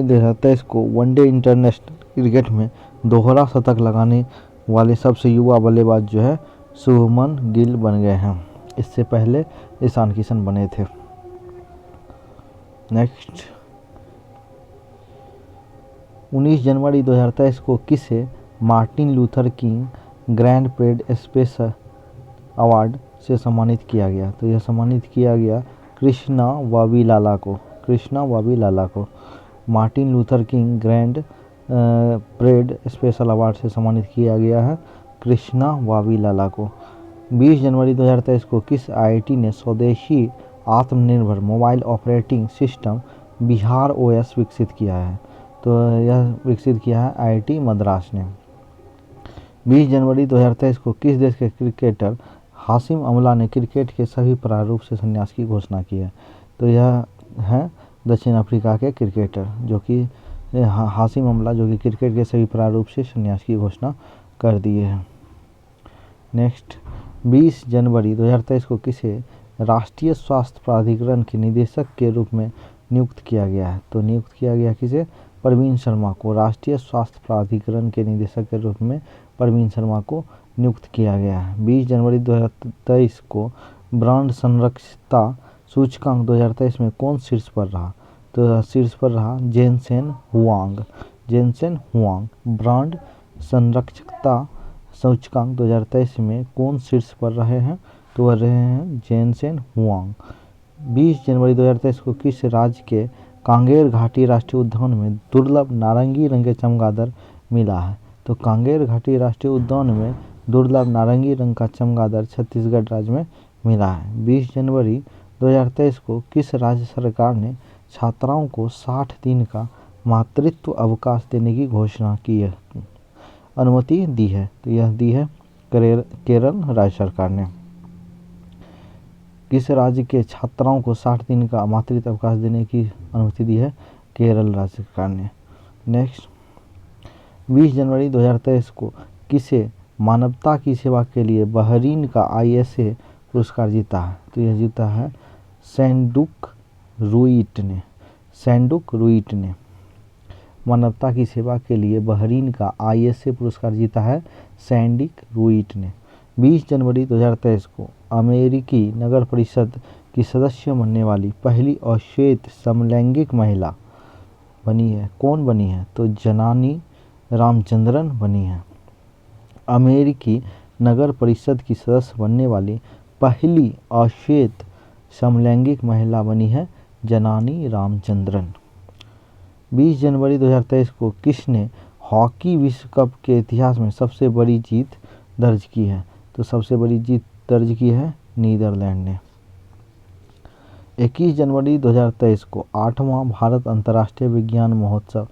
2023 को वनडे इंटरनेशनल क्रिकेट में दोहरा शतक लगाने वाले सबसे युवा बल्लेबाज जो है शुभमन गिल बन गए हैं। इससे पहले ईशान किशन बने थे। नेक्स्ट, 19 जनवरी 2023 को किसे Martin Luther King Grand Parade Special Award से सम्मानित किया गया? तो यह सम्मानित किया गया कृष्णा वाविलाला को। Martin Luther King Grand Parade Special Award से सम्मानित किया गया है कृष्णा वाविलाला को। 20 जनवरी 2023 को किस आईआईटी ने स्वदेशी आत्मनिर्भर mobile operating system Bihar OS विकसित किया है? तो यह विकसित किया है आईआईटी मद्रास ने। 20 जनवरी 2023 को किस देश के क्रिकेटर हाशिम अमला ने क्रिकेट के सभी प्रारूप से संन्यास की घोषणा की है? तो यह है दक्षिण अफ्रीका के क्रिकेटर जो कि हाशिम अमला, जो कि क्रिकेट के सभी प्रारूप से संन्यास की घोषणा कर दिए हैं। नेक्स्ट, 20 जनवरी 2023 को किसे राष्ट्रीय स्वास्थ्य प्राधिकरण के निदेशक के रूप में नियुक्त किया गया है? तो नियुक्त किया गया किसे? प्रवीण शर्मा को राष्ट्रीय स्वास्थ्य प्राधिकरण के निदेशक के रूप में प्रवीण शर्मा को नियुक्त किया गया है। 20 जनवरी 2023 को ब्रांड संरक्षिता सूचकांक 2023 में कौन शीर्ष पर रहा? तो शीर्ष पर रहा Jensen Huang. Jensen Huang brand संरक्षकता सूचकांक 2023 में कौन शीर्ष पर रहे हैं? तो वह रहे हैं जेनसेन हुआंग। 20 जनवरी 2023 को किस राज्य के कांगेर घाटी राष्ट्रीय उद्यान में दुर्लभ नारंगी रंग का चमगादड़ मिला है? तो कांगेर घाटी राष्ट्रीय उद्यान में दुर्लभ नारंगी रंग का चमगादड़ छत्तीसगढ़ राज्य में मिला है। 20 जनवरी 2023 को किस राज्य सरकार ने छात्राओं को 60 दिन का मातृत्व अवकाश देने की घोषणा की है, अनुमति दी है? तो यह दी है केरल राज्य सरकार ने। किस राज्य के छात्राओं को 60 दिन का मातृत्व अवकाश देने की अनुमति दी है? केरल राज्य सरकार ने। नेक्स्ट, 20 जनवरी 2023 को किसे मानवता की सेवा के लिए बहरीन का ISA पुरस्कार जीता है? तो यह जीता है सैंडुक रुइट ने। सैंडुक रुइट ने मानवता की सेवा के लिए बहरीन का ISA पुरस्कार जीता है सैंडिक रुइट ने। 20 जनवरी 2023 को अमेरिकी नगर परिषद की सदस्य बनने वाली पहली अश्वेत समलैंगिक महिला बनी है। कौन बनी है? तो जनानी रामचंद्रन बनी है। अमेरिकी नगर परिषद की सदस्य बनने वाली पहली अश्वेत समलैंगिक महिला बनी है जनानी रामचंद्रन। 20 जनवरी 2023 को किसने हॉकी विश्व कप के इतिहास में सबसे बड़ी जीत दर्ज की है? तो सबसे बड़ी जीत दर्ज की है नीदरलैंड ने। 21 जनवरी 2023 को 8वां भारत अंतर्राष्ट्रीय विज्ञान महोत्सव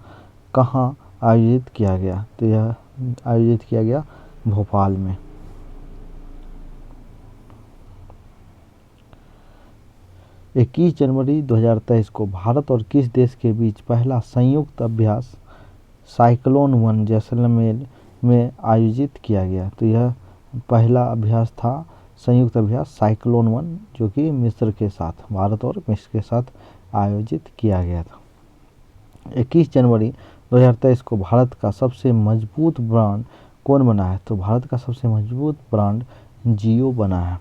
कहाँ आयोजित किया गया? तो यह आयोजित किया गया भोपाल में। 21 जनवरी 2023 को भारत और किस देश के बीच पहला संयुक्त अभ्यास साइक्लोन 1 जैसलमेर में आयोजित किया गया? तो यह पहला अभ्यास था संयुक्त अभ्यास साइक्लोन 1 जो कि मिस्र के साथ, भारत और मिस्र के साथ आयोजित किया गया था। 21 जनवरी 2023 को भारत का सबसे मजबूत ब्रांड कौन बना है? तो भारत का सबसे मजबूत ब्रांड जियो बना है।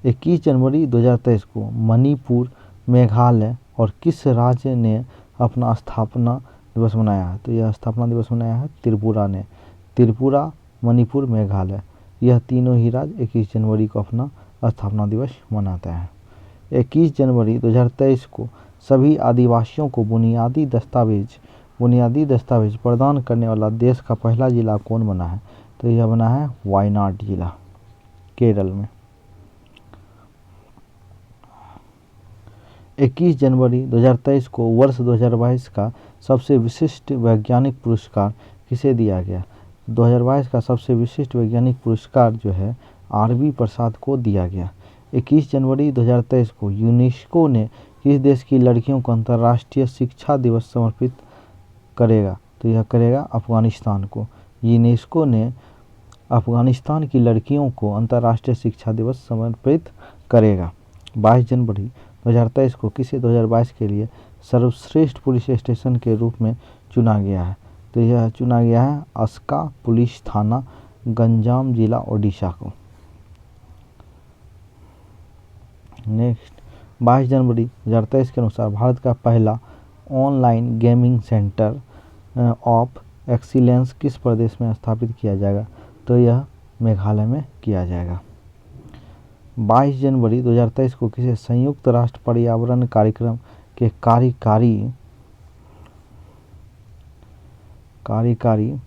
21 जनवरी 2023 को मणिपुर, मेघालय और किस राज्य ने अपना स्थापना दिवस मनाया है? तो यह स्थापना दिवस मनाया है त्रिपुरा ने। त्रिपुरा, मणिपुर, मेघालय यह तीनों ही राज्य 21 जनवरी को अपना स्थापना दिवस मनाते हैं। 21 जनवरी 2023 को सभी आदिवासियों को बुनियादी दस्तावेज प्रदान करने वाला देश का पहला जिला कौन बना है? तो यह बना है वायनाड जिला, केरल में। 21 जनवरी 2023 को वर्ष 2022 का सबसे विशिष्ट वैज्ञानिक पुरस्कार किसे दिया गया? 2022 का सबसे विशिष्ट वैज्ञानिक पुरस्कार जो है RV प्रसाद को दिया गया। 21 जनवरी 2023 को यूनेस्को ने किस देश की लड़कियों को अंतर्राष्ट्रीय शिक्षा दिवस समर्पित करेगा? तो यह करेगा अफगानिस्तान को। यूनेस्को ने अफगानिस्तान की लड़कियों को अंतर्राष्ट्रीय शिक्षा दिवस समर्पित करेगा। 22 जनवरी 2023 को किसे 2022 के लिए सर्वश्रेष्ठ पुलिस स्टेशन के रूप में चुना गया है? तो यह चुना गया है अस्का पुलिस थाना, गंजाम जिला, ओडिशा को। नेक्स्ट, 22 जनवरी 2023 के अनुसार भारत का पहला online gaming centre of excellence किस प्रदेश में स्थापित किया जाएगा? तो यह मेघालय में किया जाएगा। 22 जनवरी 2023 को किसे संयुक्त राष्ट्र पर्यावरण कार्यक्रम के कार्यकारी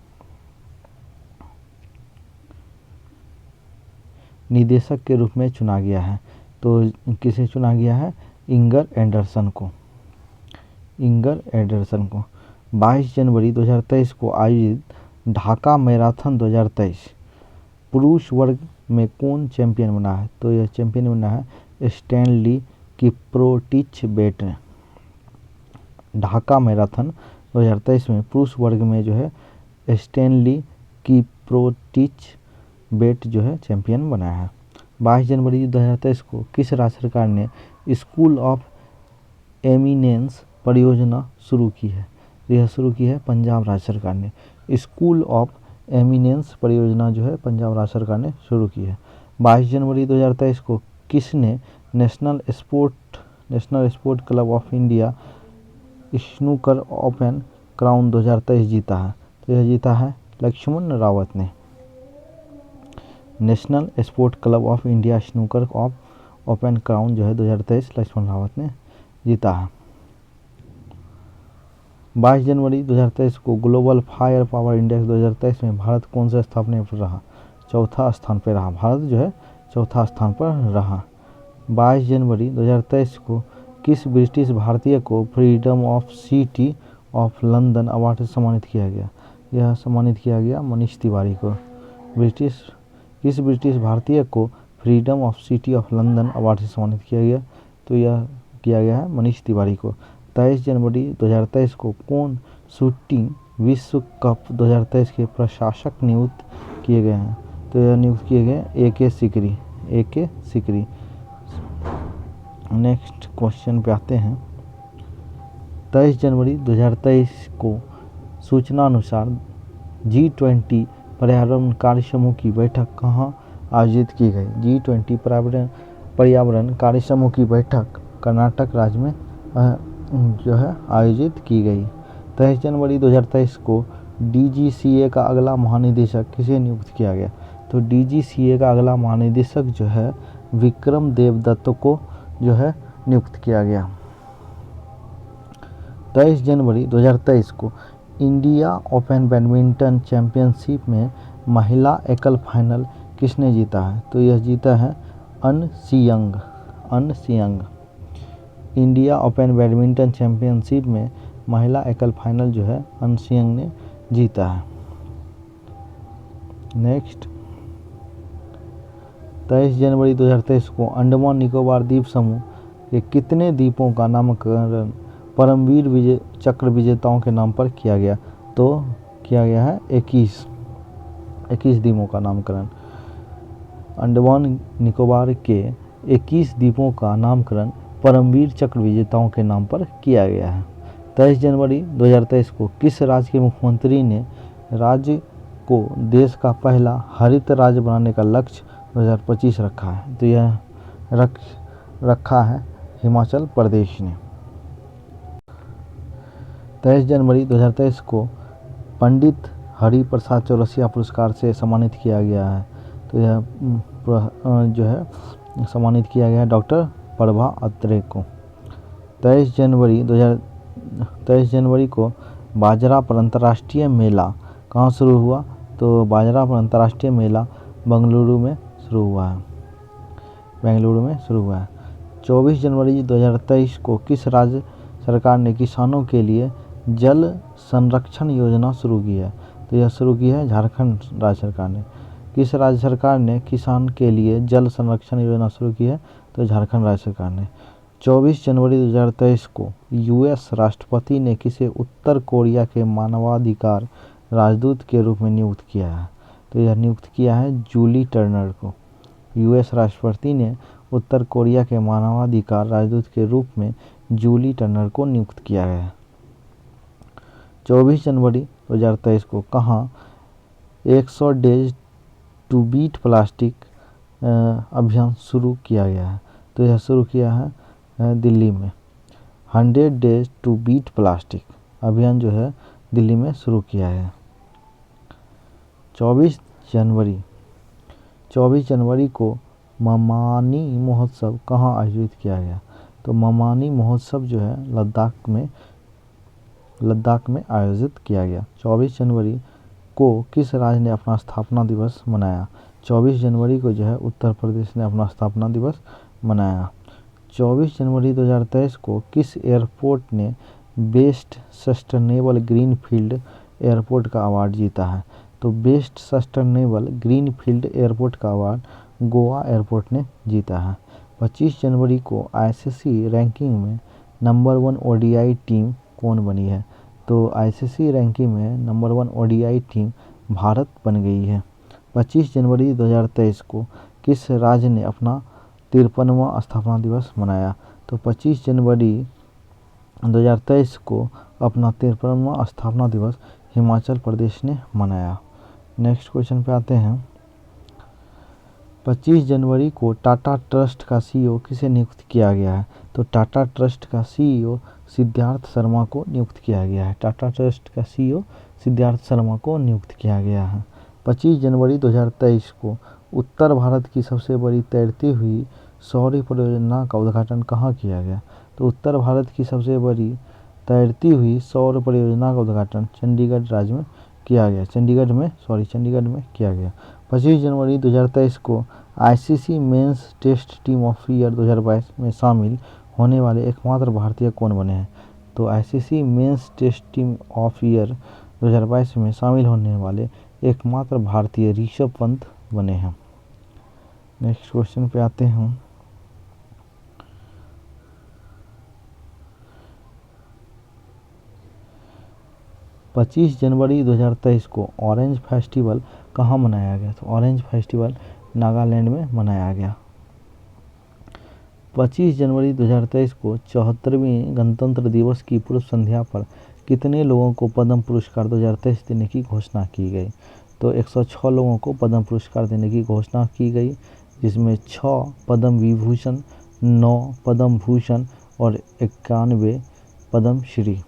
निदेशक के रूप में चुना गया है? तो किसे चुना गया है? इंगर एंडरसन को। 22 जनवरी 2023 को आयोजित ढाका मैराथन 2023 पुरुष वर्ग में कौन चैंपियन बना है? तो यह चैंपियन बना है स्टैनली किप्रोटिच बेट ने। ढाका मैराथन 2023 में पुरुष वर्ग में जो है स्टैनली किप्रोटिच बेट जो है चैंपियन बनाया है। 22 जनवरी 2023 को किस राज्य सरकार ने स्कूल ऑफ एमिनेंस परियोजना शुरू की है? यह शुरू की है पंजाब राज्य सरकार ने। स्कूल ऑफ एमिनेंस परियोजना जो है पंजाब राज्य सरकार ने शुरू की है। 22 जनवरी 2023 को किसने national sport club of India snooker open crown 2023 जीता है? तो यह जीता है लक्ष्मण रावत ने। National sport club of India snooker open crown जो है 2023 लक्ष्मण रावत ने जीता है। 22 जनवरी 2023 को ग्लोबल फायर पावर इंडेक्स 2023 में भारत कौन से स्थान पर रहा? चौथा स्थान पर रहा। भारत जो है चौथा स्थान पर रहा। 22 जनवरी 2023 को किस ब्रिटिश भारतीय को freedom of city of London award से सम्मानित किया गया? यह सम्मानित किया गया मनीष तिवारी को। किस ब्रिटिश भारतीय को freedom of city of London award से सम्मानित किया गया? तो यह किया गया है मनीष तिवारी को। 23 जनवरी 2023 को कौन शूटिंग विश्व कप 2023 के प्रशासक नियुक्त किए गए हैं? तो यह नियुक्त किए गए AK सिकरी। नेक्स्ट क्वेश्चन पे आते हैं। 23 जनवरी 2023 को सूचना अनुसार G20 पर्यावरण कार्य समूह की बैठक कहाँ आयोजित की गई? G20 पर्यावरण कार्य समूह की बैठक कर्नाटक राज्य में जो है आयोजित की गई। 23 जनवरी 2023 को DGCA का अगला महानिदेशक किसे नियुक्त किया गया? तो DGCA का अगला महानिदेशक जो है विक्रम देवदत्त को जो है नियुक्त किया गया। 23 जनवरी 2023 को इंडिया ओपन बैडमिंटन चैंपियनशिप में महिला एकल फाइनल किसने जीता है? तो यह जीता है अन सियंग। इंडिया ओपन बैडमिंटन चैंपियनशिप में महिला एकल फाइनल जो है अन सियंग ने जीता है। नेक्स्ट 23 जनवरी 2023 को अंडमान निकोबार द्वीप समूह के कितने द्वीपों का नामकरण परमवीर चक्र विजेताओं के नाम पर किया गया? तो किया गया है 21 द्वीपों का नामकरण। अंडमान निकोबार के 21 द्वीपों का नामकरण परमवीर चक्र विजेताओं के नाम पर किया गया है। 23 जनवरी 2023 को किस राज्य के मुख्यमंत्री ने राज्य को देश का पहला हरित राज्य बनाने का लक्ष्य 2025 रखा है? तो यह रखा है हिमाचल प्रदेश ने। 23 जनवरी 2023 को पंडित हरि प्रसाद चौरसिया पुरस्कार से सम्मानित किया गया है। तो यह जो है सम्मानित किया गया है डॉक्टर प्रभा अत्रे को। 23 जनवरी को बाजरा पर अंतर्राष्ट्रीय मेला कहाँ शुरू हुआ? तो बाजरा पर अंतर्राष्ट्रीय मेला बेंगलुरु में शुरू हुआ है। 24 जनवरी 2023 को किस राज्य सरकार ने किसानों के लिए जल संरक्षण योजना शुरू की है? तो यह शुरू की है झारखंड राज्य सरकार ने। किस राज्य सरकार ने किसान के लिए जल संरक्षण योजना शुरू की है? तो झारखंड राज्य सरकार ने। 24 जनवरी 2023 को US राष्ट्रपति ने किसे उत्तर कोरिया के मानवाधिकार राजदूत के रूप में नियुक्त किया है? तो यह नियुक्त किया है जूली टर्नर को। US राष्ट्रपति ने उत्तर कोरिया के मानवाधिकार राजदूत के रूप में जूली टर्नर को नियुक्त किया है। 24 जनवरी 2023 को कहाँ 100 डेज टू बीट प्लास्टिक अभियान शुरू किया गया है? तो यह शुरू किया है दिल्ली में। 100 डेज टू बीट प्लास्टिक अभियान जो है दिल्ली में शुरू किया है। 24 जनवरी को ममानी महोत्सव कहाँ आयोजित किया गया? तो ममानी महोत्सव जो है लद्दाख में आयोजित किया गया। 24 जनवरी को किस राज्य ने अपना स्थापना दिवस मनाया? 24 जनवरी को जो है उत्तर प्रदेश ने अपना स्थापना दिवस मनाया। 24 जनवरी 2023 को किस एयरपोर्ट ने बेस्ट सस्टेनेबल ग्रीनफील्ड एयरपोर्ट का अवार्ड जीता है? तो बेस्ट सस्टेनेबल ग्रीनफील्ड एयरपोर्ट का अवार्ड गोवा एयरपोर्ट ने जीता है। 25 जनवरी को ICC रैंकिंग में नंबर 1 ODI टीम कौन बनी है? तो ICC रैंकिंग में नंबर 1 ODI टीम भारत बन गई है। 25 जनवरी 2023 को किस राज्य ने अपना 53वां स्थापना दिवस मनाया? तो 25 जनवरी 2023 को अपना 53वां स्थापना दिवस हिमाचल प्रदेश ने मनाया। नेक्स्ट क्वेश्चन पे आते हैं। 25 जनवरी को टाटा ट्रस्ट का सीईओ किसे नियुक्त किया गया है? तो टाटा ट्रस्ट का सीईओ सिद्धार्थ शर्मा को नियुक्त किया गया है। टाटा ट्रस्ट का सीईओ सिद्धार्थ शर्मा को नियुक्त किया गया है। 25 जनवरी 2023 को उत्तर भारत की सबसे बड़ी तैरती हुई सौर परियोजना का उद्घाटन कहाँ किया गया? तो उत्तर भारत की सबसे बड़ी तैरती हुई सौर परियोजना का उद्घाटन चंडीगढ़ राज्य में किया गया। चंडीगढ़ में किया गया। 25 जनवरी 2023 को ICC men's Test team of year 2022 में शामिल होने वाले एकमात्र भारतीय कौन बने हैं? तो ICC men's Test team of year 2022 में शामिल होने वाले एकमात्र भारतीय ऋषभ पंत बने हैं। नेक्स्ट क्वेश्चन पे आते हैं। पच्चीस जनवरी 2023 को ऑरेंज फेस्टिवल कहाँ मनाया गया? तो ऑरेंज फेस्टिवल नागालैंड में मनाया गया। 25 जनवरी 2023 को 74वीं गणतंत्र दिवस की पूर्व संध्या पर कितने लोगों को पद्म पुरस्कार 2023 देने की घोषणा की गई? तो 106 लोगों को पद्म पुरस्कार देने की घोषणा की गई, जिसमें 6 पद्म विभूषण, 9 पद्म भूषण और 91 पद्म श्री।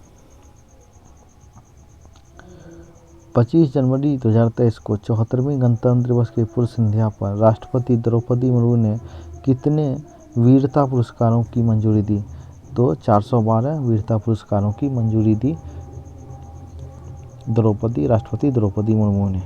25 जनवरी 2023 को 74वीं गणतंत्र दिवस की पूर्व संध्या पर राष्ट्रपति द्रौपदी मुर्मू ने कितने वीरता पुरस्कारों की मंजूरी दी? तो 412 वीरता पुरस्कारों की मंजूरी दी राष्ट्रपति द्रौपदी मुर्मू ने।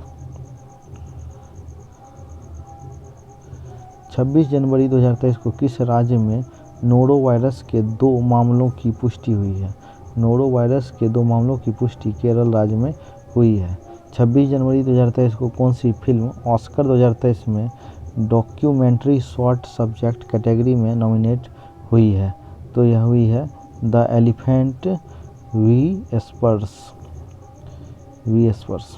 26 जनवरी 2023 को किस राज्य में नोरो वायरस के 2 मामलों की पुष्टि हुई है? नोरो वायरस के 2 मामलों की पुष्टि केरल राज्य में हुई है। 26 जनवरी 2023 को कौन सी फिल्म ऑस्कर 2023 में डॉक्यूमेंट्री शॉर्ट सब्जेक्ट कैटेगरी में नॉमिनेट हुई है? तो यह हुई है द एलिफेंट व्हिस्पर्स।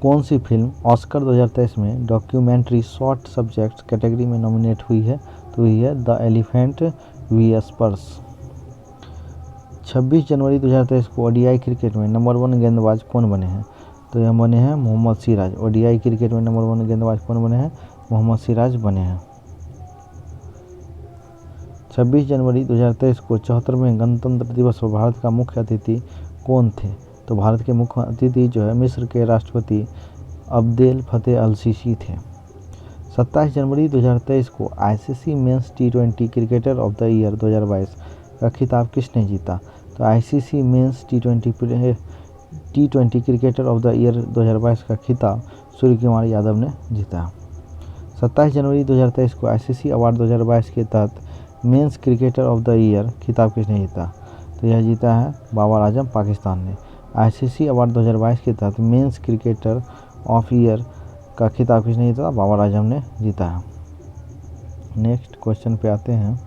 कौन सी फिल्म ऑस्कर 2023 में डॉक्यूमेंट्री शॉर्ट सब्जेक्ट कैटेगरी में नॉमिनेट हुई है? तो हुई है द एलिफेंट व्हिस्पर्स। 26 जनवरी 2023 को ओडीआई क्रिकेट में नंबर 1 गेंदबाज कौन बने हैं? तो यह बने हैं मोहम्मद सिराज। ओडीआई क्रिकेट में नंबर 1 गेंदबाज कौन बने हैं? मोहम्मद सिराज बने हैं। 26 जनवरी 2023 को 74वें गणतंत्र दिवस पर भारत का मुख्य अतिथि कौन थे? तो भारत के मुख्य अतिथि जो है मिस्र के राष्ट्रपति अब्देल फतेह अल सीसी थे। 27 जनवरी 2023 को ICC mains T20 cricketer of the year 2022 का खिताब किसने जीता? तो ICC mains T20 cricketer of the year 2022 का खिताब सूर्य कुमार यादव ने जीता। 27 जनवरी 2023 को आईसीसी अवार्ड 2022 के तहत men's cricketer of the year खिताब किसने जीता? तो यह जीता है बाबर आजम पाकिस्तान ने। आईसीसी अवार्ड 2022 के तहत मेंस क्रिकेटर ऑफ ईयर का खिताब किसने जीता? बाबर आजम ने जीता है। नेक्स्ट क्वेश्चन पे आते हैं।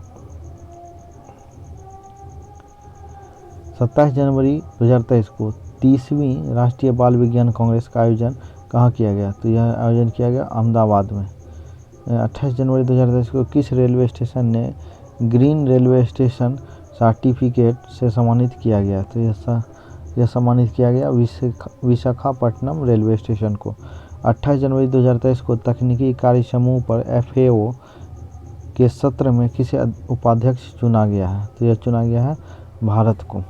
27 जनवरी 2023 को 30वीं राष्ट्रीय बाल विज्ञान कांग्रेस का आयोजन कहाँ किया गया? तो यह आयोजन किया गया अहमदाबाद में। 28 जनवरी 2023 को किस रेलवे स्टेशन ने ग्रीन रेलवे स्टेशन सर्टिफिकेट से सम्मानित किया गया? तो यह सम्मानित किया गया विशाखापट्टनम रेलवे स्टेशन को। 28 जनवरी 2023 को तकनीकी कार्य समूह पर FAO के सत्र में किसे उपाध्यक्ष चुना गया है? तो यह चुना गया है भारत को।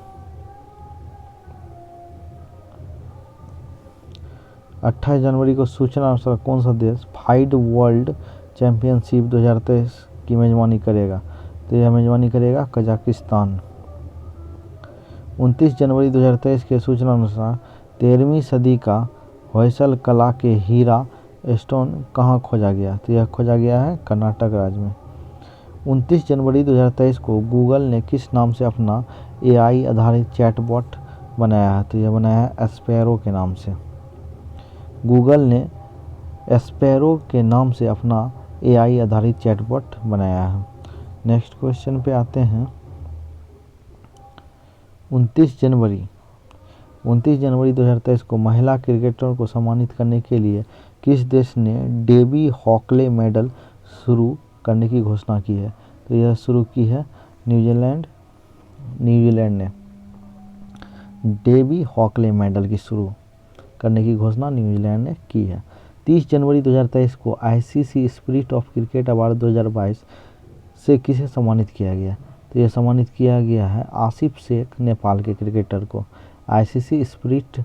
28 जनवरी को सूचना अनुसार कौन सा देश फाइड वर्ल्ड चैंपियनशिप 2023 की मेजबानी करेगा? तो यह मेजबानी करेगा कजाकिस्तान। 29 जनवरी 2023 के सूचना अनुसार 13वीं सदी का होयसल कला के हीरा स्टोन कहाँ खोजा गया? तो यह खोजा गया है कर्नाटक राज्य में। 29 जनवरी 2023 को गूगल ने किस नाम से अपना AI आधारित चैटबॉट बनाया है? तो यह बनाया है एस्पेरो के नाम से। गूगल ने एस्पेरो के नाम से अपना AI आधारित चैटबॉट बनाया है। नेक्स्ट क्वेश्चन पे आते हैं। 29 जनवरी 29 जनवरी 2023 को महिला क्रिकेटरों को सम्मानित करने के लिए किस देश ने डेबी हॉकले मेडल शुरू करने की घोषणा की है? तो यह शुरू की है न्यूजीलैंड ने डेबी हॉकले मेडल की शुरू करने की घोषणा न्यूजीलैंड ने की है। 30 जनवरी 2023 को ICC spirit of cricket award 2022 से किसे सम्मानित किया गया? तो यह सम्मानित किया गया है आसिफ शेख, नेपाल के क्रिकेटर को ICC spirit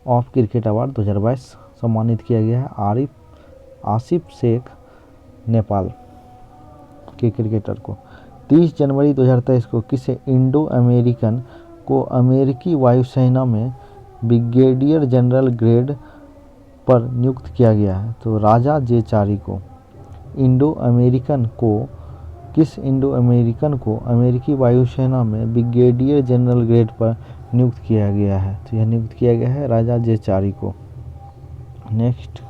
of cricket award 2022 सम्मानित किया गया है आसिफ शेख, नेपाल के क्रिकेटर को। 30 जनवरी 2023 को किसे इंडो अमेरिकन को अमेरिकी वायुसेना में ब्रिगेडियर जनरल ग्रेड पर नियुक्त किया गया है? तो राजा जे चारी को। किस इंडो अमेरिकन को अमेरिकी वायुसेना में ब्रिगेडियर जनरल ग्रेड पर नियुक्त किया गया है? तो यह नियुक्त किया गया है राजा जे चारी को। नेक्स्ट,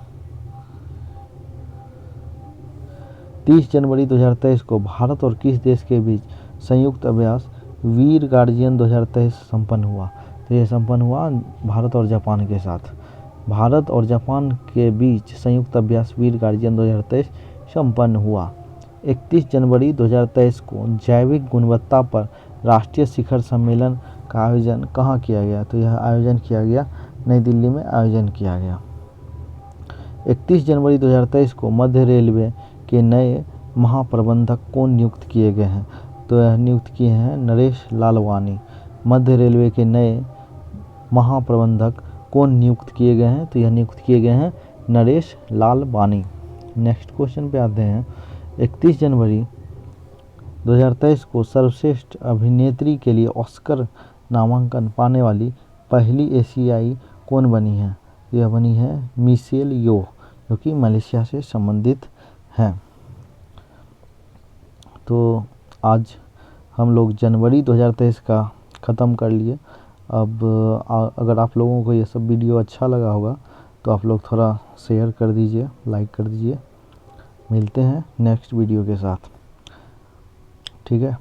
30 जनवरी 2023 को भारत और किस देश के बीच संयुक्त अभ्यास वीर गार्जियन 2023 संपन्न हुआ? तो यह संपन्न हुआ भारत और जापान के साथ। भारत और जापान के बीच संयुक्त अभ्यास वीर गार्जियन 2023 संपन्न हुआ। 31 जनवरी 2023 को जैविक गुणवत्ता पर राष्ट्रीय शिखर सम्मेलन का आयोजन कहाँ किया गया? तो यह आयोजन किया गया नई दिल्ली में आयोजन किया गया। 31 जनवरी 2023 को मध्य रेलवे के नए महाप्रबंधक कौन नियुक्त किए गए हैं? तो यह नियुक्त किए हैं नरेश लालवानी। मध्य रेलवे के नए महाप्रबंधक कौन नियुक्त किए गए हैं? तो यह नियुक्त किए गए हैं नरेश लालवानी। नेक्स्ट क्वेश्चन पे आते हैं। 31 जनवरी 2023 को सर्वश्रेष्ठ अभिनेत्री के लिए ऑस्कर नामांकन पाने वाली पहली एशियाई कौन बनी है? यह बनी है मिशेल यो, जो कि मलेशिया से संबंधित हैं। तो आज हम लोग जनवरी 2023 का ख़त्म कर लिए। अब अगर आप लोगों को ये सब वीडियो अच्छा लगा होगा तो आप लोग थोड़ा शेयर कर दीजिए, लाइक कर दीजिए। मिलते हैं नेक्स्ट वीडियो के साथ, ठीक है।